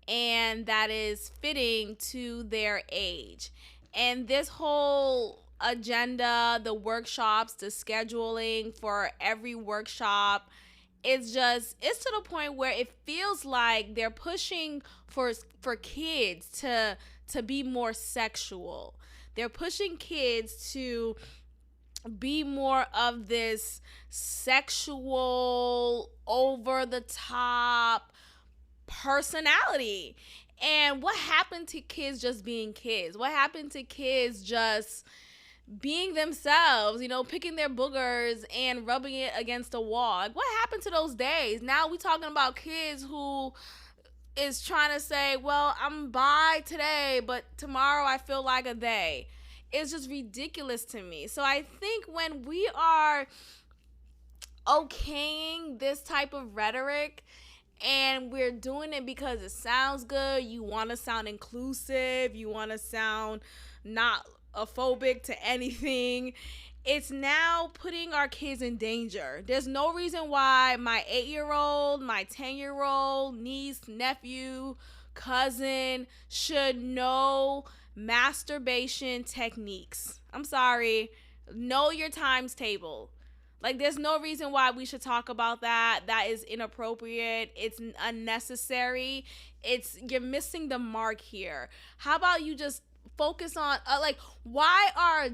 Speaker 1: and that is fitting to their age. And this whole agenda, the workshops, the scheduling for every workshop, it's to the point where it feels like they're pushing for kids to be more sexual. They're pushing kids to be more of this sexual, over the top personality. And what happened to kids just being kids? What happened to kids just being themselves, picking their boogers and rubbing it against a wall? Like, what happened to those days? Now we talking about kids who is trying to say, well, I'm bi today, but tomorrow I feel like a they. It's just ridiculous to me. So I think when we are okaying this type of rhetoric and we're doing it because it sounds good, you want to sound inclusive, you want to sound not phobic to anything, it's now putting our kids in danger. There's no reason why my 8-year-old, my 10-year-old, niece, nephew, cousin should know masturbation techniques. I'm sorry. Know your times table. Like, there's no reason why we should talk about that. That is inappropriate. It's unnecessary. You're missing the mark here. How about you just focus on, why are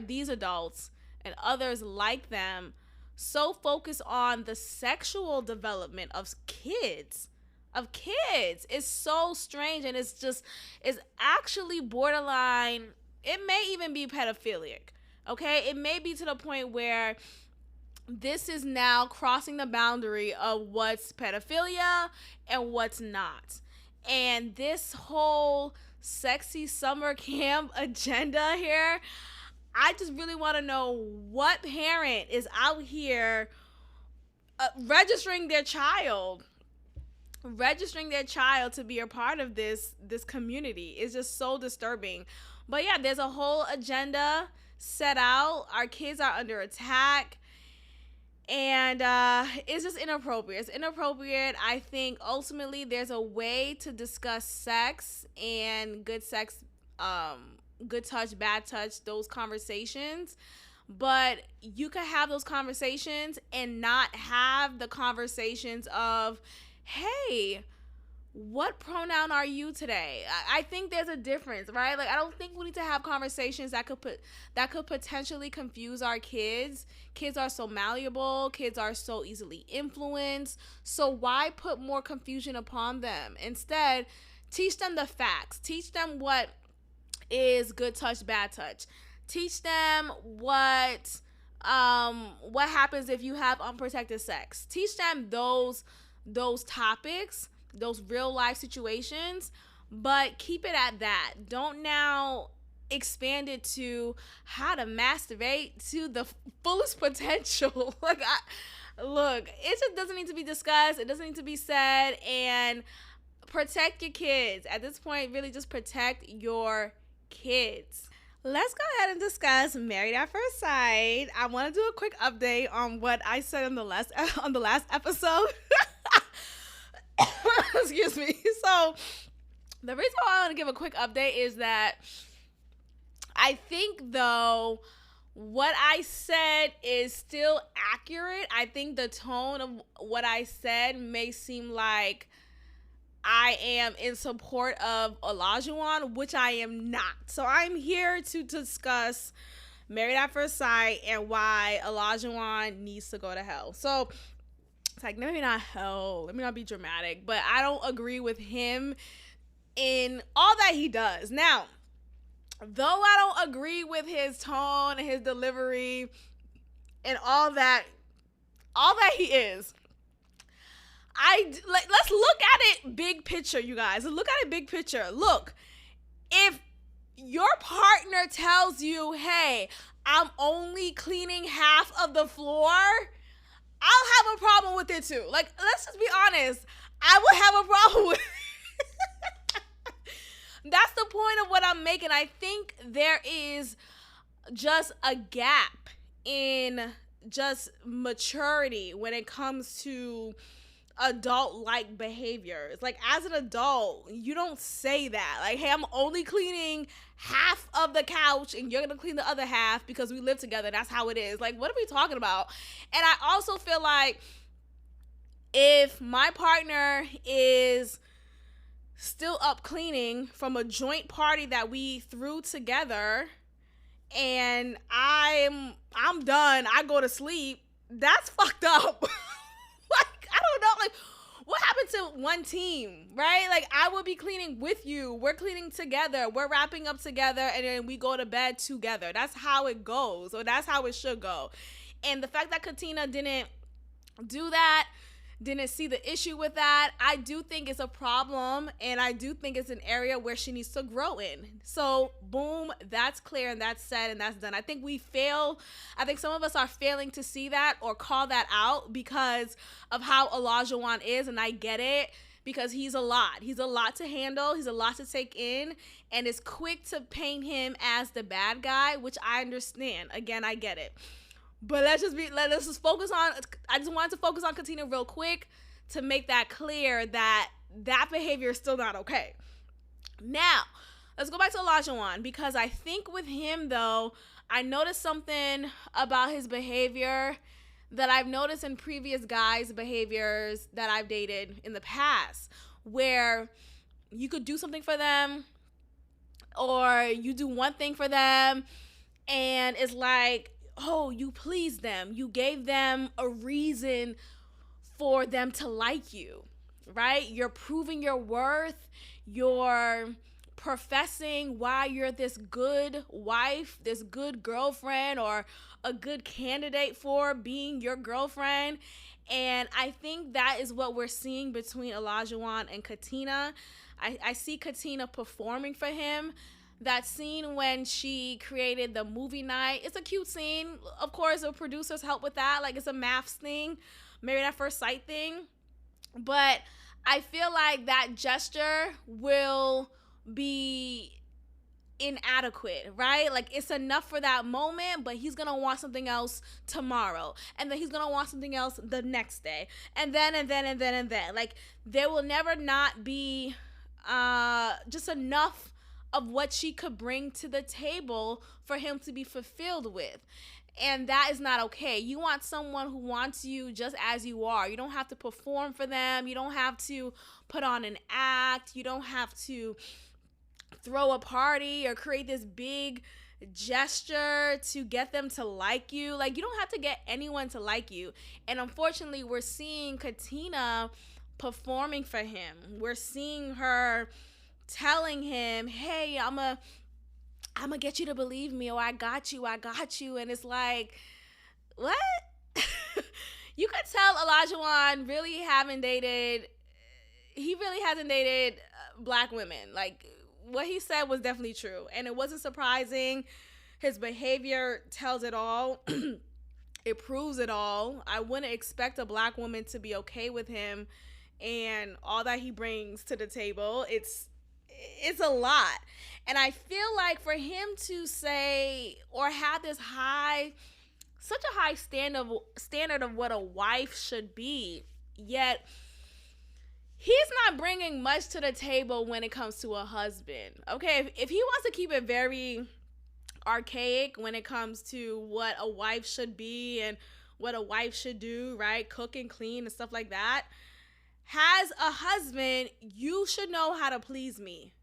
Speaker 1: these adults and others like them so focused on the sexual development of kids? It's so strange, and it's actually borderline. It may even be pedophilic. Okay, it may be to the point where this is now crossing the boundary of what's pedophilia and what's not. And this whole sexy summer camp agenda here, I just really want to know what parent is out here registering their child to be a part of this community. Is just so disturbing. But yeah, there's a whole agenda set out. Our kids are under attack, and it's just inappropriate. It's inappropriate. I think ultimately there's a way to discuss sex and good sex, good touch, bad touch, those conversations. But you could have those conversations and not have the conversations of, hey, what pronoun are you today? I think there's a difference, right? Like, I don't think we need to have conversations that could potentially confuse our kids. Kids are so malleable. Kids are so easily influenced. So why put more confusion upon them? Instead, teach them the facts. Teach them what is good touch, bad touch. Teach them what happens if you have unprotected sex. Teach them those topics, those real life situations, but keep it at that. Don't now expanded to how to masturbate to the fullest potential. Look, it just doesn't need to be discussed. It doesn't need to be said. And protect your kids. At this point, really just protect your kids. Let's go ahead and discuss Married at First Sight. I want to do a quick update on what I said on the last episode. Excuse me. So the reason why I want to give a quick update is that I think, though, what I said is still accurate. I think the tone of what I said may seem like I am in support of Olajuwon, which I am not. So I'm here to discuss Married at First Sight and why Olajuwon needs to go to hell. So it's like, maybe not hell. Let me not be dramatic, but I don't agree with him in all that he does. Now, though I don't agree with his tone and his delivery and all that he is, let's look at it big picture, you guys. Let's look at it big picture. Look, if your partner tells you, hey, I'm only cleaning half of the floor, I'll have a problem with it too. Like, let's just be honest. I would have a problem with it. That's the point of what I'm making. I think there is just a gap in just maturity when it comes to adult-like behaviors. Like, as an adult, you don't say that. Like, hey, I'm only cleaning half of the couch and you're gonna clean the other half because we live together. That's how it is. Like, what are we talking about? And I also feel like if my partner is still up cleaning from a joint party that we threw together and I'm done, I go to sleep, that's fucked up. Like, I don't know, like, what happened to one team, right? Like, I will be cleaning with you. We're cleaning together. We're wrapping up together, and then we go to bed together. That's how it goes, or that's how it should go. And the fact that Katina didn't do that, didn't see the issue with that, I do think it's a problem, and I do think it's an area where she needs to grow in. So, boom, that's clear, and that's said, and that's done. I think some of us are failing to see that or call that out because of how Olajuwon is, and I get it, because he's a lot. He's a lot to handle. He's a lot to take in, and it's quick to paint him as the bad guy, which I understand. Again, I get it. But let's just focus on, I just wanted to focus on Katina real quick to make that clear that behavior is still not okay. Now, let's go back to Olajuwon, because I think with him, though, I noticed something about his behavior that I've noticed in previous guys' behaviors that I've dated in the past, where you could do something for them or you do one thing for them and it's like, oh, you pleased them. You gave them a reason for them to like you, right? You're proving your worth. You're professing why you're this good wife, this good girlfriend, or a good candidate for being your girlfriend. And I think that is what we're seeing between Olajuwon and Katina. I see Katina performing for him. That scene when she created the movie night, it's a cute scene. Of course, the producers help with that. Like, it's a maths thing, Married at First Sight thing. But I feel like that gesture will be inadequate, right? Like, it's enough for that moment, but he's gonna want something else tomorrow, and then he's gonna want something else the next day, and then. Like, there will never not be just enough of what she could bring to the table for him to be fulfilled with. And that is not okay. You want someone who wants you just as you are. You don't have to perform for them. You don't have to put on an act. You don't have to throw a party or create this big gesture to get them to like you. Like, you don't have to get anyone to like you. And unfortunately, we're seeing Katina performing for him. We're seeing her telling him, hey, I'm gonna get you to believe me, or I got you. And it's like, what? You could tell Olajuwon really hasn't dated black women. Like, what he said was definitely true, and it wasn't surprising. His behavior tells it all. It proves it all. I wouldn't expect a black woman to be okay with him and all that he brings to the table. It's a lot. And I feel like for him to say or have this such a high standard of what a wife should be, yet he's not bringing much to the table when it comes to a husband. Okay, if he wants to keep it very archaic when it comes to what a wife should be and what a wife should do, right? Cook and clean and stuff like that. As a husband, you should know how to please me.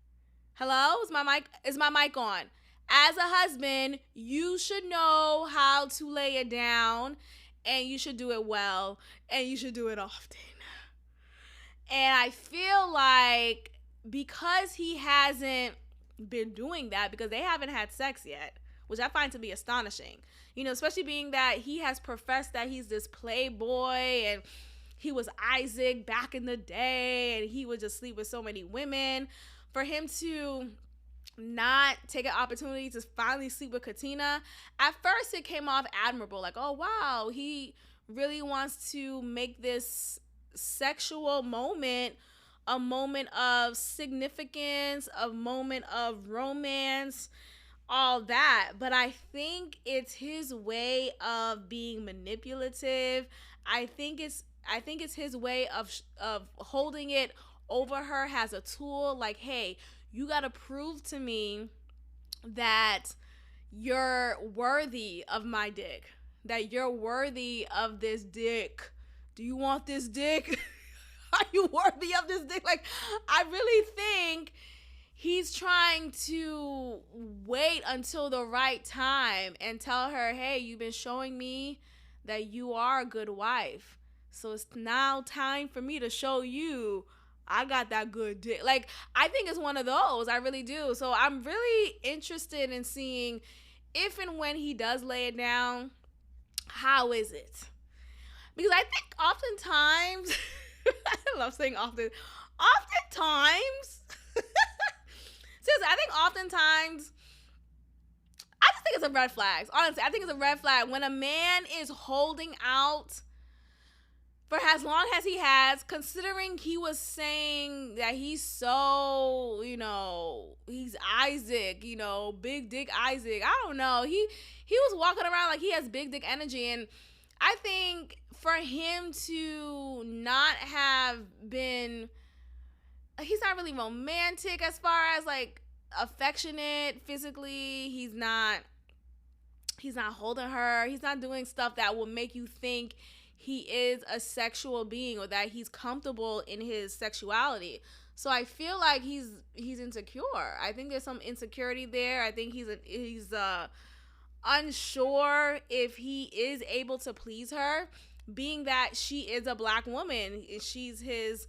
Speaker 1: Hello? Is my mic on? As a husband, you should know how to lay it down, and you should do it well, and you should do it often. And I feel like because he hasn't been doing that, because they haven't had sex yet, which I find to be astonishing, especially being that he has professed that he's this playboy and he was Isaac back in the day and he would just sleep with so many women. For him to not take an opportunity to finally sleep with Katina, at first it came off admirable, like, oh wow, he really wants to make this sexual moment a moment of significance, a moment of romance, all that. But I think it's his way of being manipulative. I think it's his way of holding it over her as a tool. Like, hey, you got to prove to me that you're worthy of my dick, that you're worthy of this dick. Do you want this dick? Are you worthy of this dick? Like, I really think he's trying to wait until the right time and tell her, hey, you've been showing me that you are a good wife. So it's now time for me to show you I got that good dick. Like, I think it's one of those. I really do. So I'm really interested in seeing if and when he does lay it down, how is it? Because I think oftentimes, I love saying oftentimes, seriously, I think oftentimes, I just think it's a red flag. Honestly, I think it's a red flag when a man is holding out for as long as he has, considering he was saying that he's so, he's Isaac, big dick Isaac. I don't know. He was walking around like he has big dick energy. And I think for him to not have been, he's not really romantic as far as like affectionate physically. He's not holding her. He's not doing stuff that will make you think he is a sexual being or that he's comfortable in his sexuality. So I feel like he's insecure. I think there's some insecurity there. I think he's unsure if he is able to please her, being that she is a black woman. She's his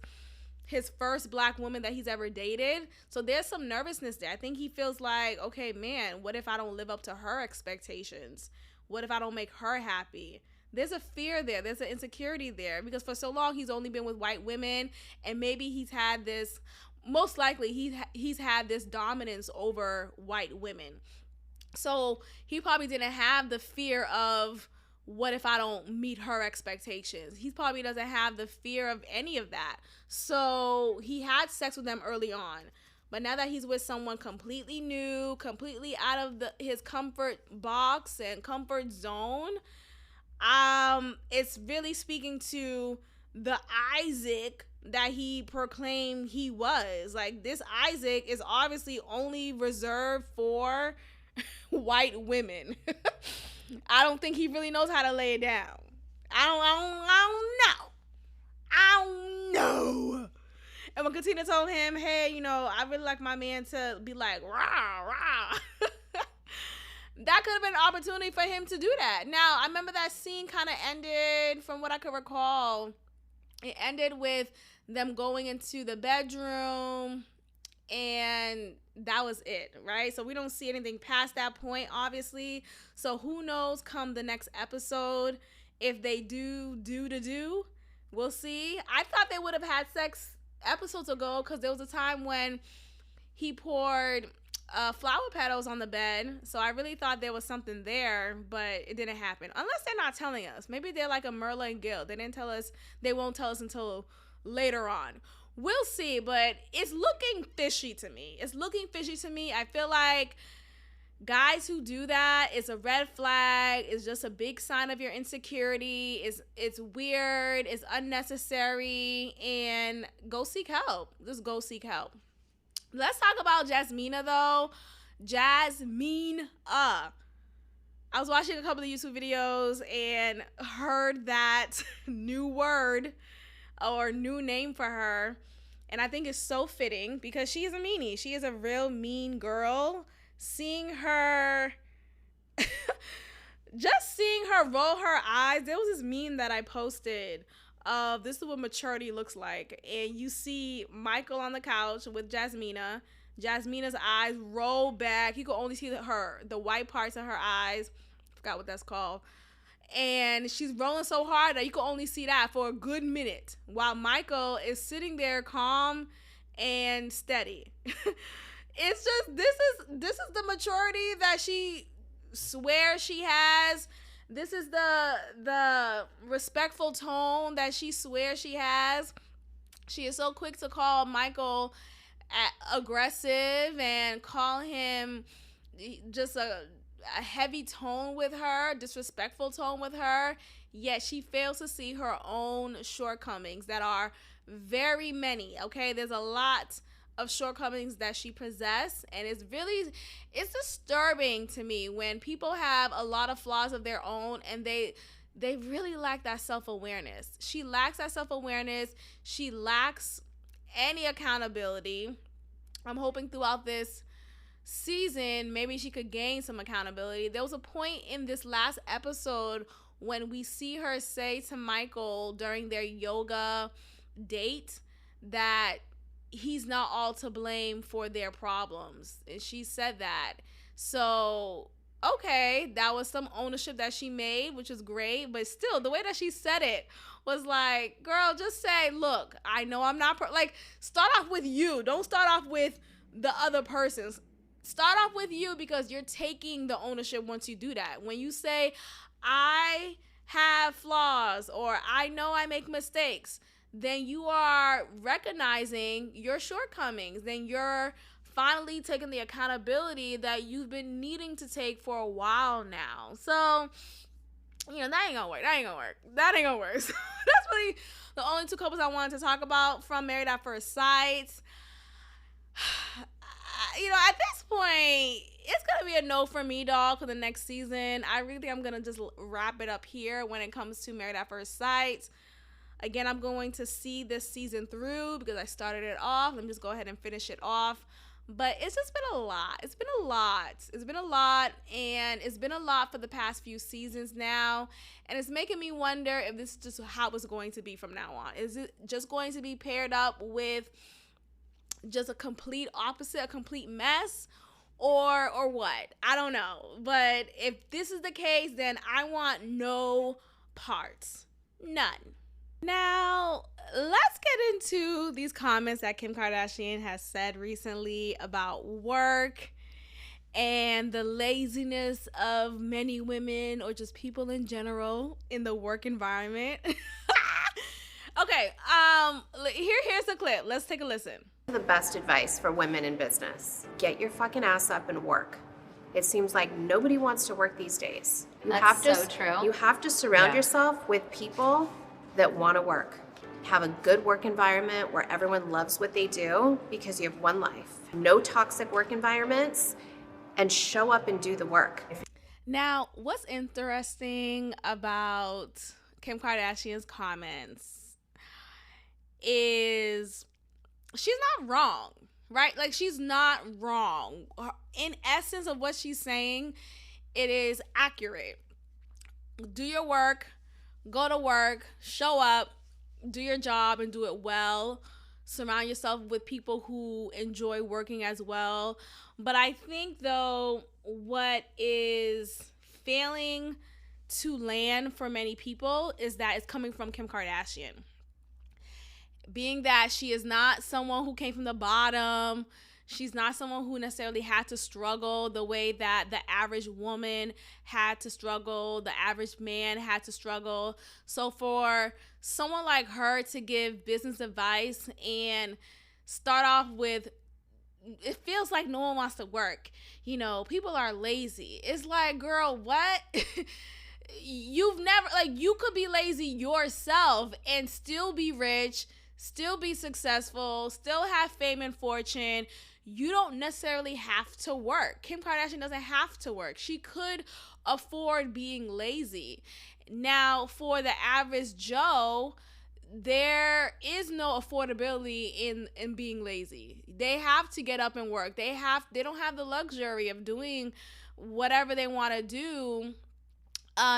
Speaker 1: first black woman that he's ever dated. So there's some nervousness there. I think he feels like, okay, man, what if I don't live up to her expectations? What if I don't make her happy? There's a fear there. There's an insecurity there because for so long he's only been with white women, and maybe he's had this, most likely he's had this dominance over white women. So he probably didn't have the fear of, what if I don't meet her expectations? He probably doesn't have the fear of any of that. So he had sex with them early on. But now that he's with someone completely new, completely out of his comfort box and comfort zone, it's really speaking to the Isaac that he proclaimed he was. Like, this Isaac is obviously only reserved for white women. I don't think he really knows how to lay it down. I don't know. And when Katina told him, hey, I really like my man to be like, rah, rah. That could have been an opportunity for him to do that. Now, I remember that scene kind of ended, from what I could recall, it ended with them going into the bedroom, and that was it, right? So we don't see anything past that point, obviously. So who knows come the next episode if they do. We'll see. I thought they would have had sex episodes ago because there was a time when he poured flower petals on the bed. So I really thought there was something there, but it didn't happen. Unless they're not telling us. Maybe they're like a Merla and Gil. They didn't tell us. They won't tell us until later on. We'll see, but it's looking fishy to me. I feel like guys who do that, it's a red flag. It's just a big sign of your insecurity. It's weird. It's unnecessary. And go seek help. Just go seek help. Let's talk about Jasmina, though. Jasmine. I was watching a couple of YouTube videos and heard that new word or new name for her. And I think it's so fitting because she is a meanie. She is a real mean girl. Seeing her roll her eyes. There was this meme that I posted of this is what maturity looks like. And you see Michael on the couch with Jasmina. Jasmina's eyes roll back. You can only see the white parts of her eyes. Forgot what that's called. And she's rolling so hard that you can only see that for a good minute while Michael is sitting there calm and steady. It's just this is the maturity that she swears she has. This is the respectful tone that she swears she has. She is so quick to call Michael aggressive and call him just a heavy tone with her, disrespectful tone with her, yet she fails to see her own shortcomings that are very many, okay? There's a lot of shortcomings that she possesses, and it's disturbing to me when people have a lot of flaws of their own and they really lack that self-awareness. She lacks that self-awareness. She lacks any accountability. I'm hoping throughout this season maybe she could gain some accountability. There was a point in this last episode when we see her say to Michael during their yoga date that he's not all to blame for their problems, and she said that. So okay, that was some ownership that she made, which is great, but still the way that she said it was like, girl, just say, look, I know I'm not start off with you. Don't start off with the other person's. Start off with you, because you're taking the ownership once you do that. When you say, I have flaws or I know I make mistakes, then you are recognizing your shortcomings. Then you're finally taking the accountability that you've been needing to take for a while now. So, that ain't gonna work. So that's really the only two couples I wanted to talk about from Married at First Sight. At this point, it's going to be a no for me, dog, for the next season. I really think I'm going to just wrap it up here when it comes to Married at First Sight. Again, I'm going to see this season through because I started it off. Let me just go ahead and finish it off. But it's just been a lot. And it's been a lot for the past few seasons now. And it's making me wonder if this is just how it's going to be from now on. Is it just going to be paired up with just a complete opposite, a complete mess, or what? I don't know. But if this is the case, then I want no parts. None. Now, let's get into these comments that Kim Kardashian has said recently about work and the laziness of many women or just people in general in the work environment. Okay, here's the clip. Let's take a listen.
Speaker 2: The best advice for women in business: get your fucking ass up and work. It seems like nobody wants to work these days.
Speaker 3: That's so true.
Speaker 2: You have to surround yourself with people that want to work. Have a good work environment where everyone loves what they do, because you have one life. No toxic work environments, and show up and do the work.
Speaker 1: Now, what's interesting about Kim Kardashian's comments is she's not wrong, right? Like, she's not wrong. In essence of what she's saying, it is accurate. Do your work, go to work, show up, do your job and do it well. Surround yourself with people who enjoy working as well. But I think, though, what is failing to land for many people is that it's coming from Kim Kardashian. Being that she is not someone who came from the bottom, She's not someone who necessarily had to struggle the way that the average woman had to struggle, the average man had to struggle. So for someone like her to give business advice and start off with, it feels like no one wants to work. People are lazy. It's like, girl, what? You've never, like, you could be lazy yourself and still be rich, still be successful, still have fame and fortune. You don't necessarily have to work. Kim Kardashian doesn't have to work. She could afford being lazy. Now, for the average Joe, there is no affordability in being lazy. They have to get up and work. They don't have the luxury of doing whatever they want to do,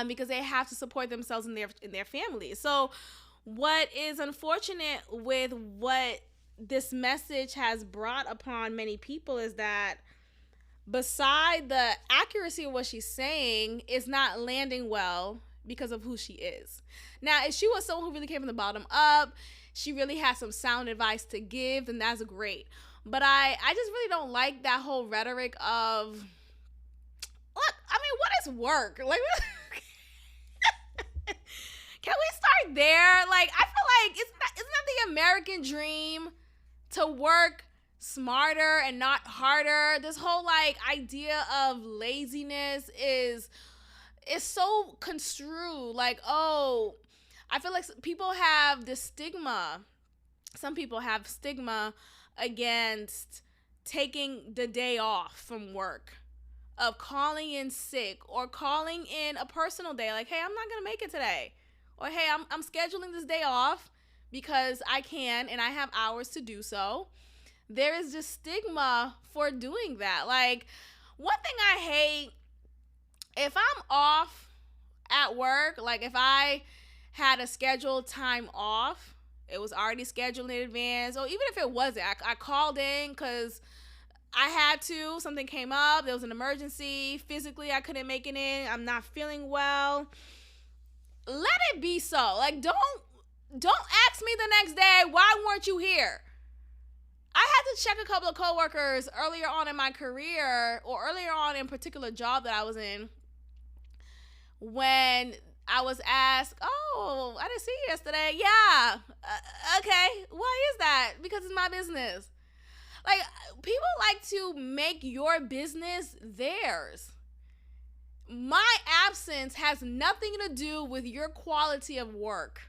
Speaker 1: because they have to support themselves and their families. So what is unfortunate with what this message has brought upon many people is that beside the accuracy of what she's saying, is not landing well because of who she is. Now, if she was someone who really came from the bottom up, she really has some sound advice to give, then that's great. But I just really don't like that whole rhetoric of, look, I mean, what is work? Like, can we start there? Like, I feel like isn't that the American dream, to work smarter and not harder? This whole like idea of laziness is so construed. Like, oh, I feel like people have this stigma. Some people have stigma against taking the day off from work, of calling in sick or calling in a personal day. Like, hey, I'm not going to make it today. Or, hey, I'm scheduling this day off because I can and I have hours to do so. There is just stigma for doing that. Like, one thing I hate, if I'm off at work, like if I had a scheduled time off, it was already scheduled in advance, or even if it wasn't, I called in because I had to, something came up, there was an emergency, physically I couldn't make it in, I'm not feeling well, let it be so. Like, don't ask me the next day, why weren't you here? I had to check a couple of coworkers earlier on in my career, or earlier on in a particular job that I was in, when I was asked, oh, I didn't see you yesterday. Yeah. Okay. Why is that? Because it's my business. Like, people like to make your business theirs. My absence has nothing to do with your quality of work.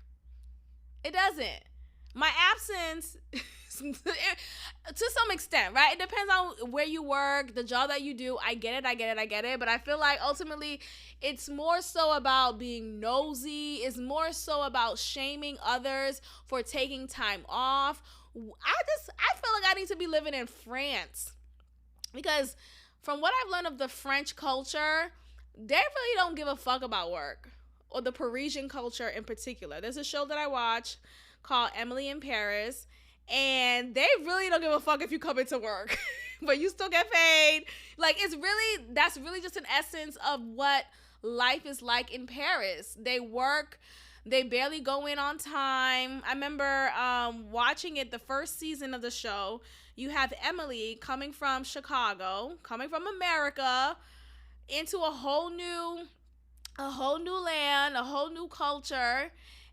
Speaker 1: It doesn't. My absence, to some extent, right? It depends on where you work, the job that you do. I get it. But I feel like ultimately it's more so about being nosy. It's more so about shaming others for taking time off. I feel like I need to be living in France, because from what I've learned of the French culture, they really don't give a fuck about work, or the Parisian culture in particular. There's a show that I watch called Emily in Paris, and they really don't give a fuck if you come into work, but you still get paid. Like, that's really just an essence of what life is like in Paris. They work, they barely go in on time. I remember watching it, the first season of the show. You have Emily coming from Chicago, coming from America, into a whole new land, a whole new culture.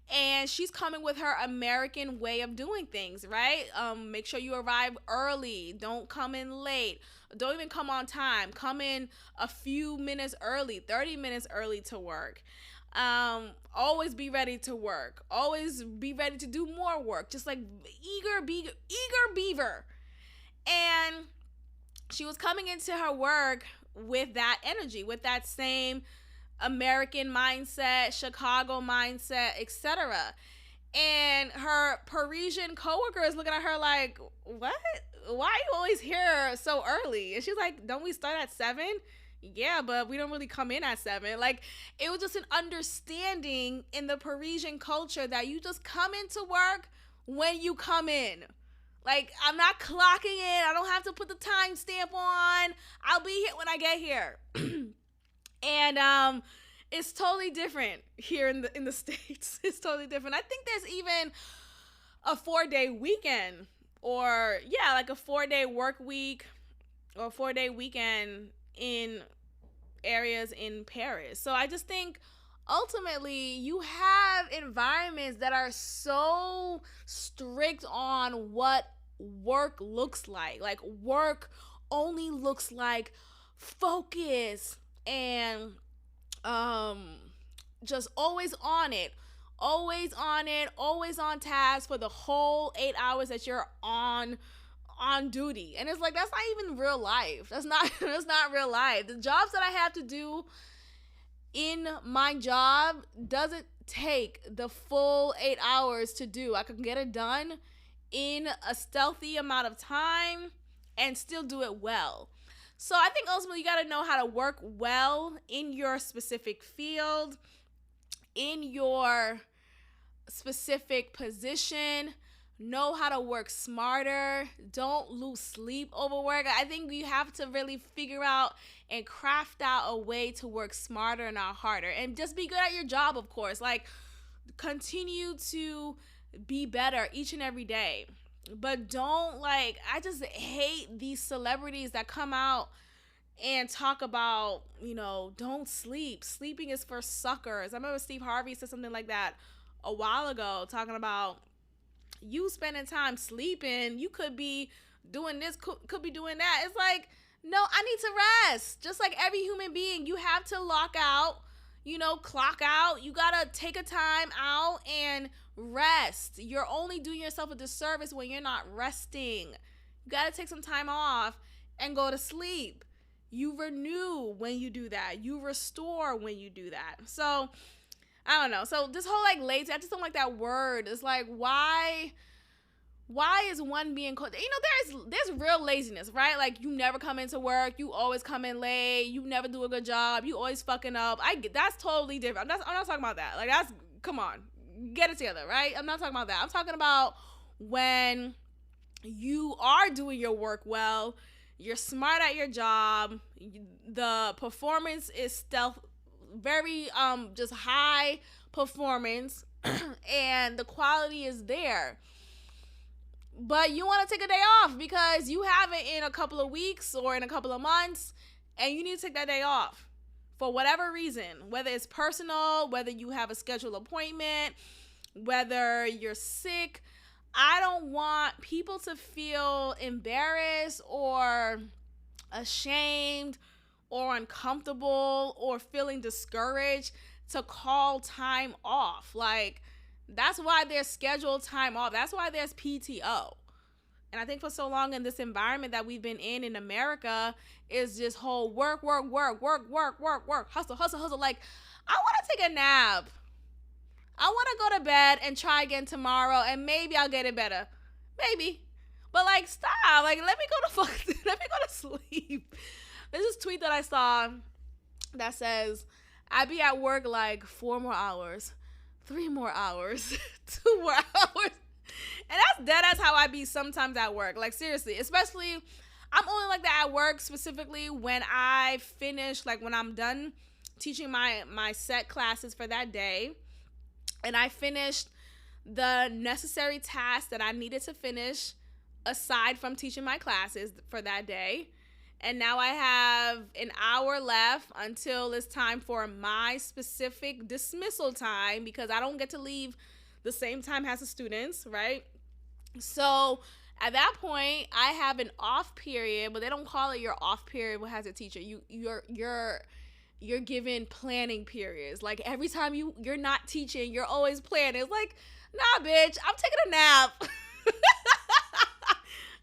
Speaker 1: And she's coming with her American way of doing things, right? Make sure you arrive early. Don't come in late. Don't even come on time. Come in a few minutes early, 30 minutes early to work. Always be ready to work. Always be ready to do more work. Just like eager beaver. And she was coming into her work with that energy, with that same American mindset, Chicago mindset, etc. And her Parisian coworker is looking at her like, what? Why are you always here so early? And she's like, don't we start at 7? Yeah, but we don't really come in at 7. Like, it was just an understanding in the Parisian culture that you just come into work when you come in. Like, I'm not clocking in. I don't have to put the time stamp on. I'll be here when I get here. And it's totally different here in the States. It's totally different. I think there's even a 4-day weekend or yeah, like a 4-day work week or 4-day weekend in areas in Paris. So I just think ultimately you have environments that are so strict on what work looks like. Like work only looks like focus and um just always on task for the whole 8 hours that you're on duty. And it's like, that's not even real life. That's not that's not real life. The jobs that I have to do in my job doesn't take the full 8 hours to do. I can get it done in a stealthy amount of time and still do it well. So I think ultimately you got to know how to work well in your specific field, in your specific position. Know how to work smarter. Don't lose sleep over work. I think you have to really figure out and craft out a way to work smarter and not harder. And just be good at your job, of course. Like, continue to be better each and every day. But don't, like, I just hate these celebrities that come out and talk about, don't sleep. Sleeping is for suckers. I remember Steve Harvey said something like that a while ago, talking about you spending time sleeping. You could be doing this, could be doing that. It's like, no, I need to rest. Just like every human being, you have to lock out, clock out. You got to take a time out and rest. You're only doing yourself a disservice when you're not resting. You got to take some time off and go to sleep. You renew when you do that. You restore when you do that. So, I don't know. So this whole like lazy, I just don't like that word. It's like, why is one being called? There's real laziness, right? Like, you never come into work, you always come in late, you never do a good job, you always fucking up. That's totally different. I'm not talking about that. Like, that's, come on, get it together, right? I'm not talking about that. I'm talking about when you are doing your work well, you're smart at your job, the performance is stealth, very just high performance, and the quality is there. But you want to take a day off because you have it in a couple of weeks or in a couple of months, and you need to take that day off for whatever reason, whether it's personal, whether you have a scheduled appointment, whether you're sick. I don't want people to feel embarrassed or ashamed or uncomfortable or feeling discouraged to call time off. Like, that's why there's scheduled time off. That's why there's PTO. And I think for so long in this environment that we've been in America is this whole work, hustle. Like, I want to take a nap. I want to go to bed and try again tomorrow, and maybe I'll get it better. Maybe. But, like, stop. Like, let me go to sleep. There's this tweet that I saw that says, I'd be at work like 4 more hours, 3 more hours, 2 more hours. And that's dead as how I be sometimes at work. Like, seriously, especially, I'm only like that at work, specifically when I finish, like when I'm done teaching my set classes for that day, and I finished the necessary tasks that I needed to finish aside from teaching my classes for that day. And now I have an hour left until it's time for my specific dismissal time, because I don't get to leave the same time as the students, right? So at that point, I have an off period, but they don't call it your off period as a teacher. You're given planning periods. Like, every time you're not teaching, you're always planning. It's like, nah, bitch, I'm taking a nap.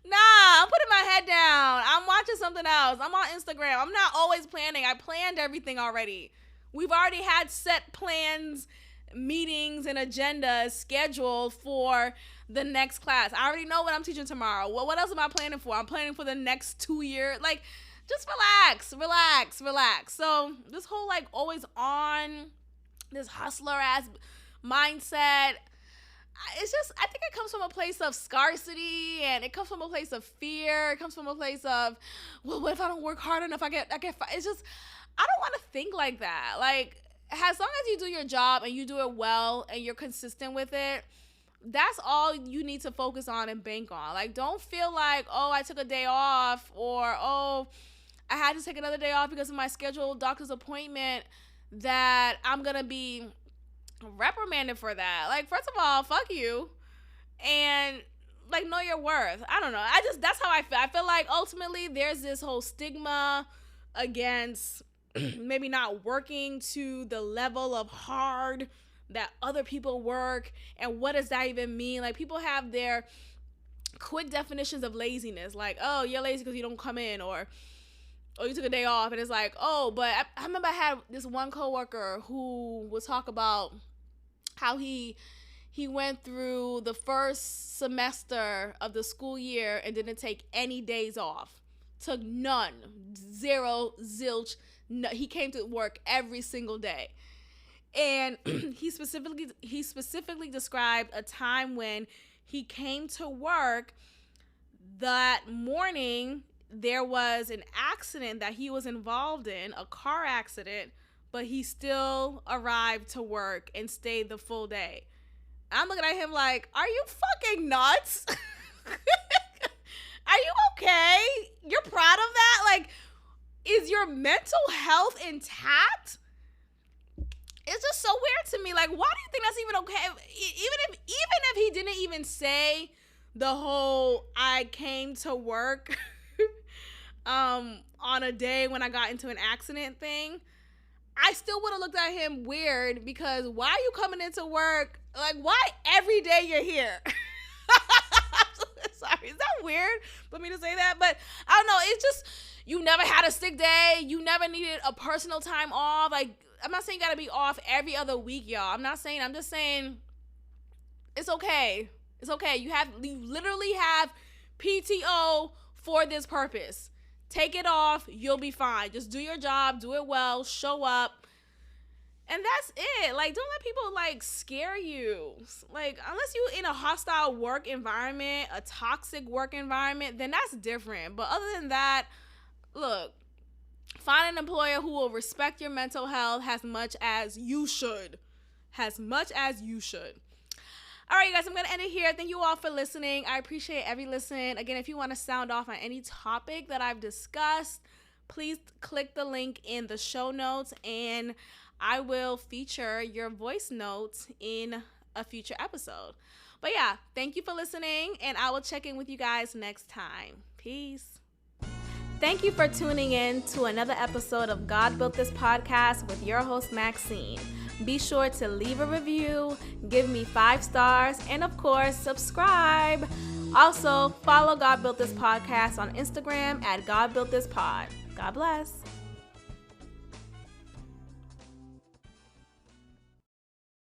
Speaker 1: Nah, I'm putting my head down. I'm watching something else. I'm on Instagram. I'm not always planning. I planned everything already. We've already had set plans, meetings, and agendas scheduled for the next class. I already know what I'm teaching tomorrow. What else am I planning for? I'm planning for the next 2 years. Like, just relax. So this whole like always on, this hustler ass mindset, it's just, I think it comes from a place of scarcity, and it comes from a place of fear. It comes from a place of, well, what if I don't work hard enough? I get it's just, I don't want to think like that. Like, as long as you do your job and you do it well and you're consistent with it, that's all you need to focus on and bank on. Like, don't feel like, oh, I took a day off, or, oh, I had to take another day off because of my scheduled doctor's appointment, that I'm going to be reprimanded for that. Like, first of all, fuck you. And, like, know your worth. I don't know. That's how I feel. I feel like ultimately there's this whole stigma against maybe not working to the level of hard that other people work. And what does that even mean? Like, people have their quick definitions of laziness. Like, oh, you're lazy because you don't come in, or oh, you took a day off. And it's like, oh, but I remember I had this one coworker who would talk about how he went through the first semester of the school year and didn't take any days off. Took none. Zero, zilch. No, he came to work every single day. And he specifically described a time when he came to work that morning. There was an accident that he was involved in, a car accident, but he still arrived to work and stayed the full day. I'm looking at him like, are you fucking nuts? Are you okay? You're proud of that? Like, is your mental health intact? It's just so weird to me. Like, why do you think that's even okay? Even if he didn't even say the whole I came to work on a day when I got into an accident thing, I still would have looked at him weird, because why are you coming into work? Like, why every day you're here? Sorry, is that weird for me to say that? But I don't know. It's just, you never had a sick day. You never needed a personal time off. Like, I'm not saying you gotta be off every other week, y'all. I'm just saying it's okay. It's okay. You literally have PTO for this purpose. Take it off. You'll be fine. Just do your job. Do it well. Show up. And that's it. Like, don't let people, like, scare you. Like, unless you're in a hostile work environment, a toxic work environment, then that's different. But other than that, look, find an employer who will respect your mental health as much as you should. As much as you should. All right, you guys, I'm going to end it here. Thank you all for listening. I appreciate every listen. Again, if you want to sound off on any topic that I've discussed, please click the link in the show notes, and I will feature your voice notes in a future episode. But yeah, thank you for listening, and I will check in with you guys next time. Peace. Thank you for tuning in to another episode of God Built This Podcast with your host, Maxine. Be sure to leave a review, give me 5 stars, and of course, subscribe. Also, follow God Built This Podcast on Instagram at God Built This Pod. God bless.